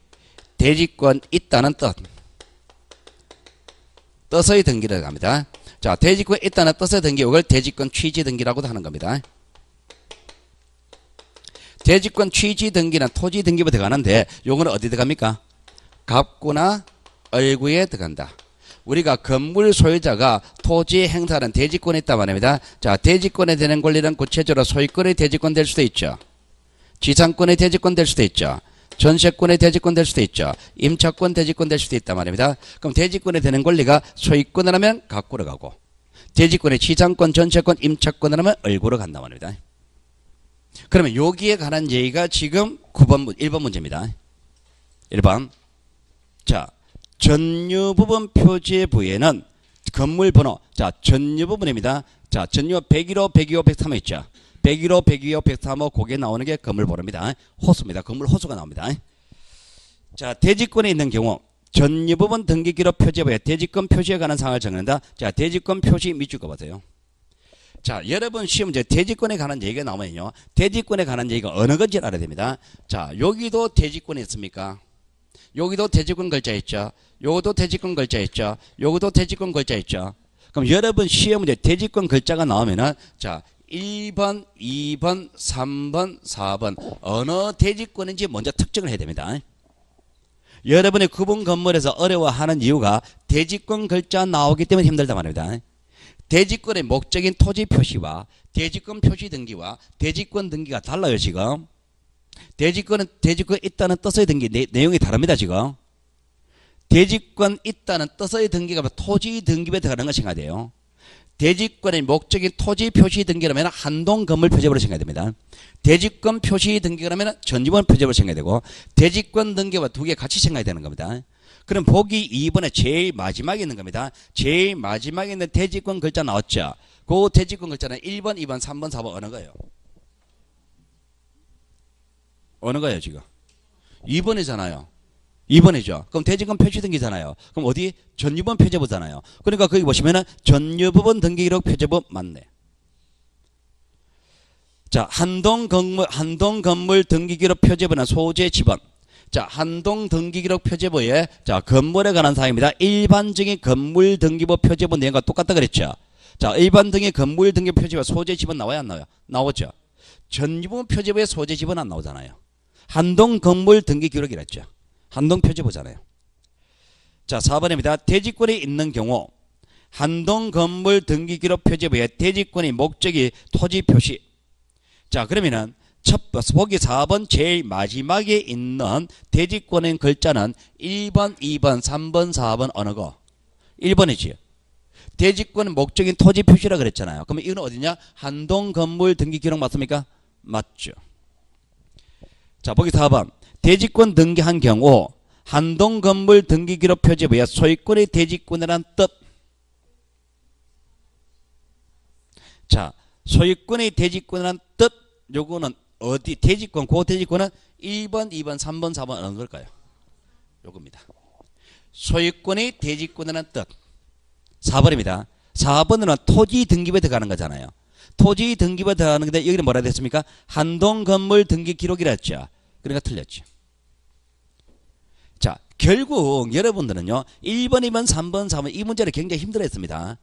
대지권 있다는 뜻의 등기를 들어갑니다. 자, 대지권 있다는 뜻의 등기, 이걸 대지권 취지 등기라고도 하는 겁니다. 대지권 취지 등기는 토지 등기부에 들어가는데, 요거는 어디 들어갑니까? 갑구나 을구에 들어간다. 우리가 건물 소유자가 토지 행사는 대지권에 있단 말입니다. 자, 대지권에 되는 권리는 구체적으로 소유권의 대지권 될 수도 있죠. 지상권의 대지권 될 수도 있죠. 전세권의 대지권 될 수도 있죠. 임차권 대지권 될 수도 있단 말입니다. 그럼 대지권에 되는 권리가 소유권을 하면 갑구로 가고, 대지권의 지상권, 전세권, 임차권을 하면 을구로 간단 말입니다. 그러면 여기에 관한 얘기가 지금 1번 문제입니다. 1번. 자, 전유부분 표제부에는 건물 번호, 자, 전유부분입니다. 자, 전유 101호, 102호, 103호 있죠. 101호, 102호, 103호, 거기에 나오는 게 건물 번호입니다. 호수입니다. 건물 호수가 나옵니다. 자, 대지권에 있는 경우, 전유부분 등기기록 표제부에 대지권 표시에 관한 사항을 정한다. 자, 대지권 표시 밑줄 그어보세요. 자, 여러분 시험 이제 대지권에 관한 얘기가 나오면요, 대지권에 관한 얘기가 어느 건지 알아야 됩니다. 자, 여기도 대지권이 있습니까? 여기도 대지권 글자 있죠. 요것도 대지권 글자 있죠. 요것도 대지권 글자 있죠. 그럼 여러분 시험 문제 대지권 글자가 나오면은, 자, 1번, 2번, 3번, 4번 어느 대지권인지 먼저 특정을 해야 됩니다. 여러분의 구분 건물에서 어려워하는 이유가 대지권 글자 나오기 때문에 힘들단 말입니다. 대지권의 목적인 토지 표시와 대지권 표시 등기와 대지권 등기가 달라요, 지금. 대지권은 대지권 있다는 뜻의 등기 내용이 다릅니다, 지금. 대지권 있다는 뜻의 등기가 토지 등기부에 들어가는 걸 생각해야 돼요. 대지권의 목적인 토지 표시 등기라면 한동 건물 표제부로 생각해야 됩니다. 대지권 표시 등기라면 전유분 표제부로 생각해야 되고, 대지권 등기와 두 개 같이 생각해야 되는 겁니다. 그럼 보기 2번에 제일 마지막에 있는 겁니다. 제일 마지막에 있는 대지권 글자 나왔죠. 그 대지권 글자는 1번, 2번, 3번, 4번 어느 거예요? 어느 거예요, 지금? 2번이잖아요. 2번이죠. 그럼 대지권 표시 등기잖아요. 그럼 어디? 전유분 표제부잖아요. 그러니까 거기 보시면은 전유부분 등기기록 표제부 맞네. 자, 한동 건물 등기기록 표제부는 소재 지번. 자, 한동 등기기록 표제부에, 자, 건물에 관한 사항입니다. 일반적인 건물 등기부 표제부 내용과 똑같다 그랬죠. 자, 일반적인 건물 등기부 표제부 소재 지번 나와요, 안 나와요? 나오죠. 전유분 표제부에 소재 지번 안 나오잖아요. 한동 건물 등기 기록이랬죠. 한동 표제부잖아요. 자, 4번입니다. 대지권이 있는 경우 한동 건물 등기 기록 표제부에 대지권의 목적이 토지 표시. 자, 그러면은 보기 4번 제일 마지막에 있는 대지권의 글자는 1번, 2번, 3번, 4번 어느 거? 1번이지요. 대지권의 목적인 토지 표시라 그랬잖아요. 그러면 이건 어디냐? 한동 건물 등기 기록 맞습니까? 맞죠. 자, 보기 4번. 대지권 등기한 경우 한동 건물 등기 기록 표제부에 소유권의 대지권이라는 뜻. 자, 소유권의 대지권이라는 뜻. 요거는 어디? 대지권, 그 대지권은 1번, 2번, 3번, 4번 어느 걸까요? 요겁니다. 소유권의 대지권이라는 뜻. 4번입니다. 4번은 토지 등기부에 들어가는 거잖아요. 토지 등기부에 들어가는 건데 여기는 뭐라 됐습니까? 한동 건물 등기 기록이라 했죠. 그러니까 틀렸죠. 자, 결국 여러분들은요, 1번, 2번, 3번, 4번 이 문제를 굉장히 힘들어했습니다.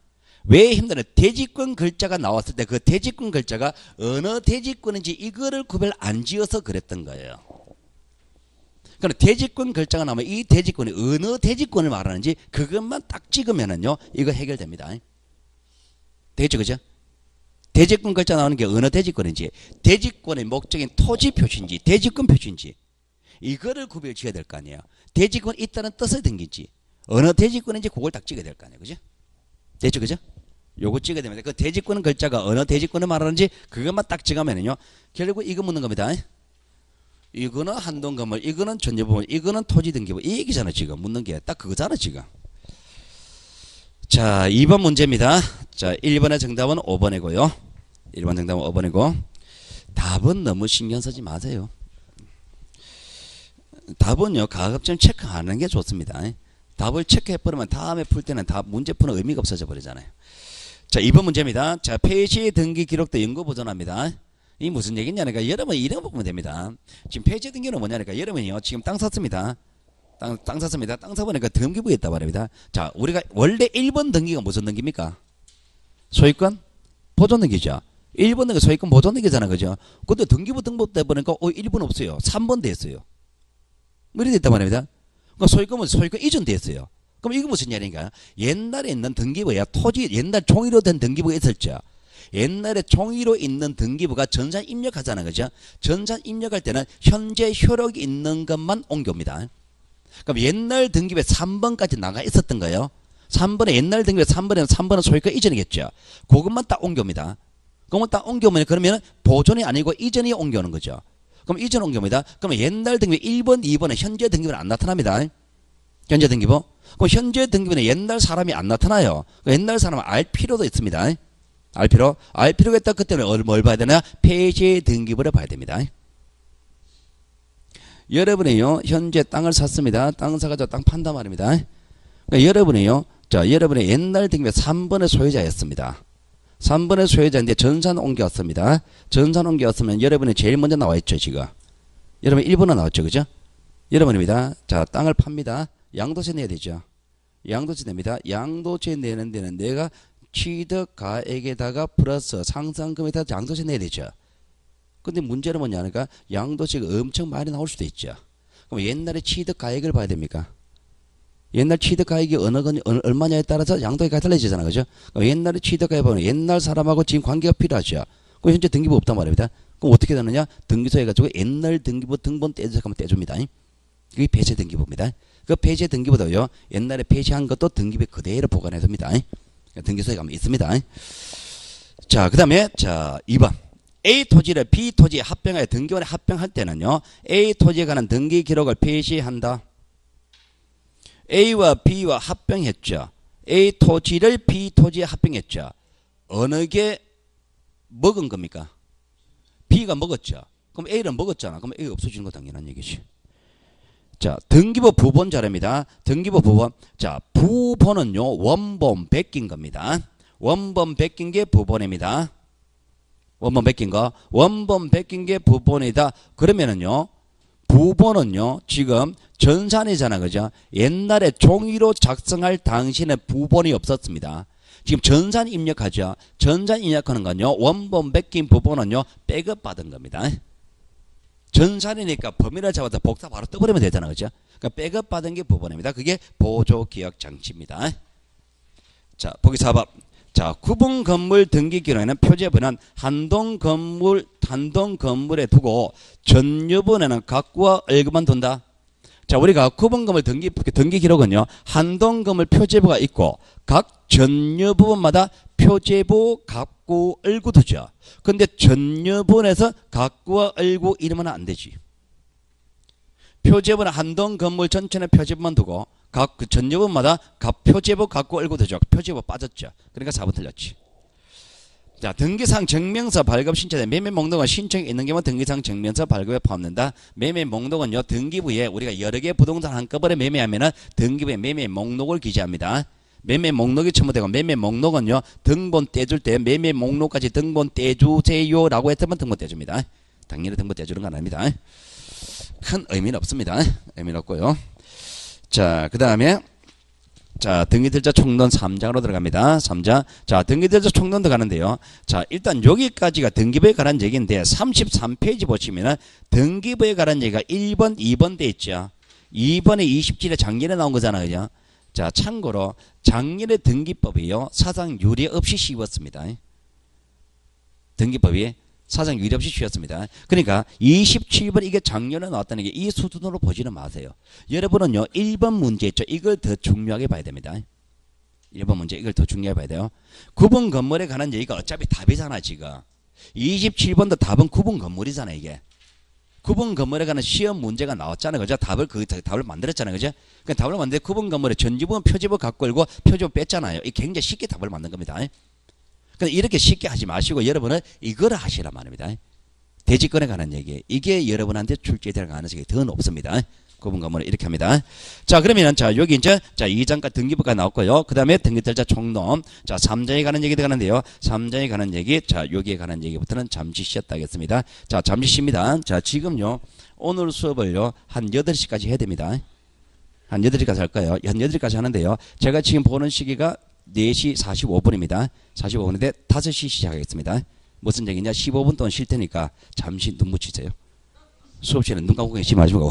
왜 힘들어요? 대지권 글자가 나왔을 때 그 대지권 글자가 어느 대지권인지 이거를 구별 안 지어서 그랬던 거예요. 그럼 대지권 글자가 나오면 이 대지권이 어느 대지권을 말하는지 그것만 딱 찍으면은요 이거 해결됩니다. 되겠죠, 그죠? 대지권 글자 나오는 게 어느 대지권인지, 대지권의 목적인 토지 표시인지 대지권 표시인지 이거를 구별 지어야 될 거 아니에요. 대지권이 있다는 뜻을 든긴지 어느 대지권인지 그걸 딱 찍어야 될 거 아니에요, 그죠? 됐죠, 그죠? 요거 찍어야 됩니다. 그 대지권 글자가 어느 대지권을 말하는지 그것만 딱 찍으면은요 결국 이거 묻는 겁니다. 이거는 한동건물, 이거는 전유부분, 이거는 토지 등기부, 이 얘기잖아 지금 묻는 게 딱 그거잖아 지금. 자, 2번 문제입니다. 자, 1번의 정답은 5번이고요. 1번 정답은 5번이고 답은 너무 신경 쓰지 마세요. 답은요 가급적 체크하는 게 좋습니다. 답을 체크해버리면 다음에 풀 때는 답 문제 푸는 의미가 없어져 버리잖아요. 자, 2번 문제입니다. 자, 폐지 등기 기록도 연구 보존합니다. 이 무슨 얘기냐니까 여러분 이런 거 보면 됩니다. 지금 폐지 등기는 뭐냐니까 여러분이요 지금 땅 샀습니다. 땅 샀습니다. 땅 사보니까 등기부에 있다 말입니다. 자, 우리가 원래 1번 등기가 무슨 등기입니까? 소유권 보존 등기죠. 1번 등기 소유권 보존 등기잖아, 그죠? 근데 등기부 등록돼 보니까 1번 없어요. 3번 됐어요. 뭐 이렇게 됐단 말입니다. 그러니까 소유권은 소유권 이전됐어요. 그럼 이거 무슨 얘기인가? 옛날에 있는 등기부야 토지 옛날 종이로 된 등기부가 있었죠. 옛날에 종이로 있는 등기부가 전산 입력하잖아, 그죠? 전산 입력할 때는 현재 효력이 있는 것만 옮겨옵니다. 그럼 옛날 등기부에 3번까지 나가 있었던 거예요. 3번에 옛날 등기부에 3번은 소유권 이전이겠죠. 그것만 딱 옮겨옵니다. 그것만 딱 옮겨오면 그러면 보존이 아니고 이전이 옮겨오는 거죠. 그럼 이전 옮겨옵니다. 그러면 옛날 등기부 1번, 2번은 현재 등기부는 안 나타납니다. 현재 등기부. 그럼 현재 등기부는 옛날 사람이 안 나타나요. 옛날 사람은 알 필요도 있습니다. 알 필요가 있다. 그때는 뭘 봐야 되나? 폐지 등기부를 봐야 됩니다. 여러분이요 현재 땅을 샀습니다. 땅 사가지고 땅 판단 말입니다. 그러니까 여러분이요 자 여러분의 옛날 등기부 3번의 소유자였습니다. 3번의 소유자인데 전산 옮겨왔습니다. 전산 옮겨왔으면 여러분이 제일 먼저 나와있죠 지금. 여러분 1번은 나왔죠, 그죠? 여러분입니다. 자, 땅을 팝니다. 양도세 내야 되죠. 양도세 냅니다. 양도세 내는 데는 내가 취득가액에다가 플러스 상상금에다가 양도세 내야 되죠. 근데 문제는 뭐냐니까 양도세가 엄청 많이 나올 수도 있죠. 그럼 옛날에 취득가액을 봐야 됩니까? 옛날 취득가액이 얼마냐에 따라서 양도세가 달라지잖아, 그죠? 그럼 옛날에 취득가액 보면 옛날 사람하고 지금 관계가 필요하죠. 그럼 현재 등기부 없단 말입니다. 그럼 어떻게 되느냐? 등기소 해가지고 옛날 등기부 등본 떼주세요 하면 떼줍니다. 그게 폐쇄 등기부입니다. 그 폐쇄 등기부도요 옛날에 폐쇄한 것도 등기부에 그대로 보관해 둡니다. 등기소에 가면 있습니다. 자, 그 다음에 자 2번 A 토지를 B 토지에 합병하여 등기원에 합병할 때는요 A 토지에 관한 등기 기록을 폐지한다. A와 B와 합병했죠. A 토지를 B 토지에 합병했죠. 어느 게 먹은 겁니까? B가 먹었죠. 그럼 A는 먹었잖아. 그럼 A 없어지는 거 당연한 얘기지. 자, 등기부 부본 자료입니다. 등기부 부본. 자, 부본은요 원본 베낀 겁니다. 원본 베낀 게 부본입니다. 원본 베낀 거. 원본 베낀 게 부본이다. 그러면은요 부본은요 지금 전산이잖아, 그죠? 옛날에 종이로 작성할 당시에는 부본이 없었습니다. 지금 전산 입력하죠. 전산 입력하는 건요 원본 베낀 부본은요 백업 받은 겁니다. 전산이니까 범위를 잡아서 복사 바로 떠버리면 되잖아, 그죠? 그러니까 백업 받은 게 부본입니다. 그게 보조 기억 장치입니다. 자, 보기 4번. 자, 구분 건물 등기 기록에는 표제부는 한동 건물에 두고 전유분에는 각구와 을구만 둔다. 자, 우리가 구분 건물 등기 기록은요 한동 건물 표제부가 있고 각 전유부분마다 표제부, 각구, 을구 두죠. 근데 전유분에서 각구와 을구 이러면 안 되지. 표제부는 한동 건물 전체는 표제부만 두고 각 그 전유분마다 각 표제부, 각구, 을구 두죠. 표제부 빠졌죠. 그러니까 4번 틀렸지. 자, 등기상 증명서 발급 신청에 매매 목록은 신청이 있는 경우 등기상 증명서 발급에 포함된다. 매매 목록은요 등기부에 우리가 여러 개 부동산 한꺼번에 매매하면은 등기부에 매매 목록을 기재합니다. 매매 목록이 첨부되고 매매 목록은요 등본 떼줄 때 매매 목록까지 등본 떼주세요라고 했으면 등본 떼줍니다. 당연히 등본 떼주는 건 아닙니다. 큰 의미는 없습니다. 의미는 없고요. 자, 그 다음에 자, 등기일자 총론 3장으로 들어갑니다. 3장. 자, 등기일자 총론 들어가는데요. 자, 일단 여기까지가 등기부에 관한 얘기인데 33페이지 보시면은 등기부에 관한 얘기가 1번, 2번 돼 있죠. 2번에 27에 작년에 나온 거잖아요. 그죠? 자, 참고로 작년에 등기법이요. 사상 유례 없이 씌웠습니다. 등기법이 사상 유례 없이 씌웠습니다. 그러니까 27번 이게 작년에 나왔다는 게 이 수준으로 보지는 마세요. 여러분은요 1번 문제 있죠. 이걸 더 중요하게 봐야 됩니다. 1번 문제 이걸 더 중요하게 봐야 돼요. 구분 건물에 관한 얘기가 어차피 답이잖아 지금. 27번도 답은 구분 건물이잖아 이게. 구분 건물에 관한 시험 문제가 나왔잖아요. 그죠? 답을 만들었잖아요. 그죠? 그 답을 만들 구분 건물에 전지부는 표지부 갖고 일고 표지부 뺐잖아요. 이 굉장히 쉽게 답을 만든 겁니다. 그러니까 이렇게 쉽게 하지 마시고 여러분은 이거를 하시란 말입니다. 대지권에 관한 얘기. 이게 여러분한테 출제될 가능성이 더 높습니다. 구분 건물을 이렇게 합니다. 자, 그러면 자, 여기 이제 자, 2장과 등기부가 나왔고요. 그다음에 등기일자 총론. 자, 3장에 관한 얘기 들어가는데요. 3장에 관한 얘기. 자, 여기에 관한 얘기부터는 잠시 쉬었다 하겠습니다. 자, 잠시 쉽니다. 자, 지금요. 오늘 수업을요. 한 8시까지 해야 됩니다. 한 8시까지 할 거예요. 한 8시까지 하는데요. 제가 지금 보는 시기가 4시 45분입니다. 45분인데 5시 시작하겠습니다. 무슨 얘기냐? 15분 동안 쉴 테니까 잠시 눈 붙이세요. 수업시에는 눈 감고 계시지 마시고.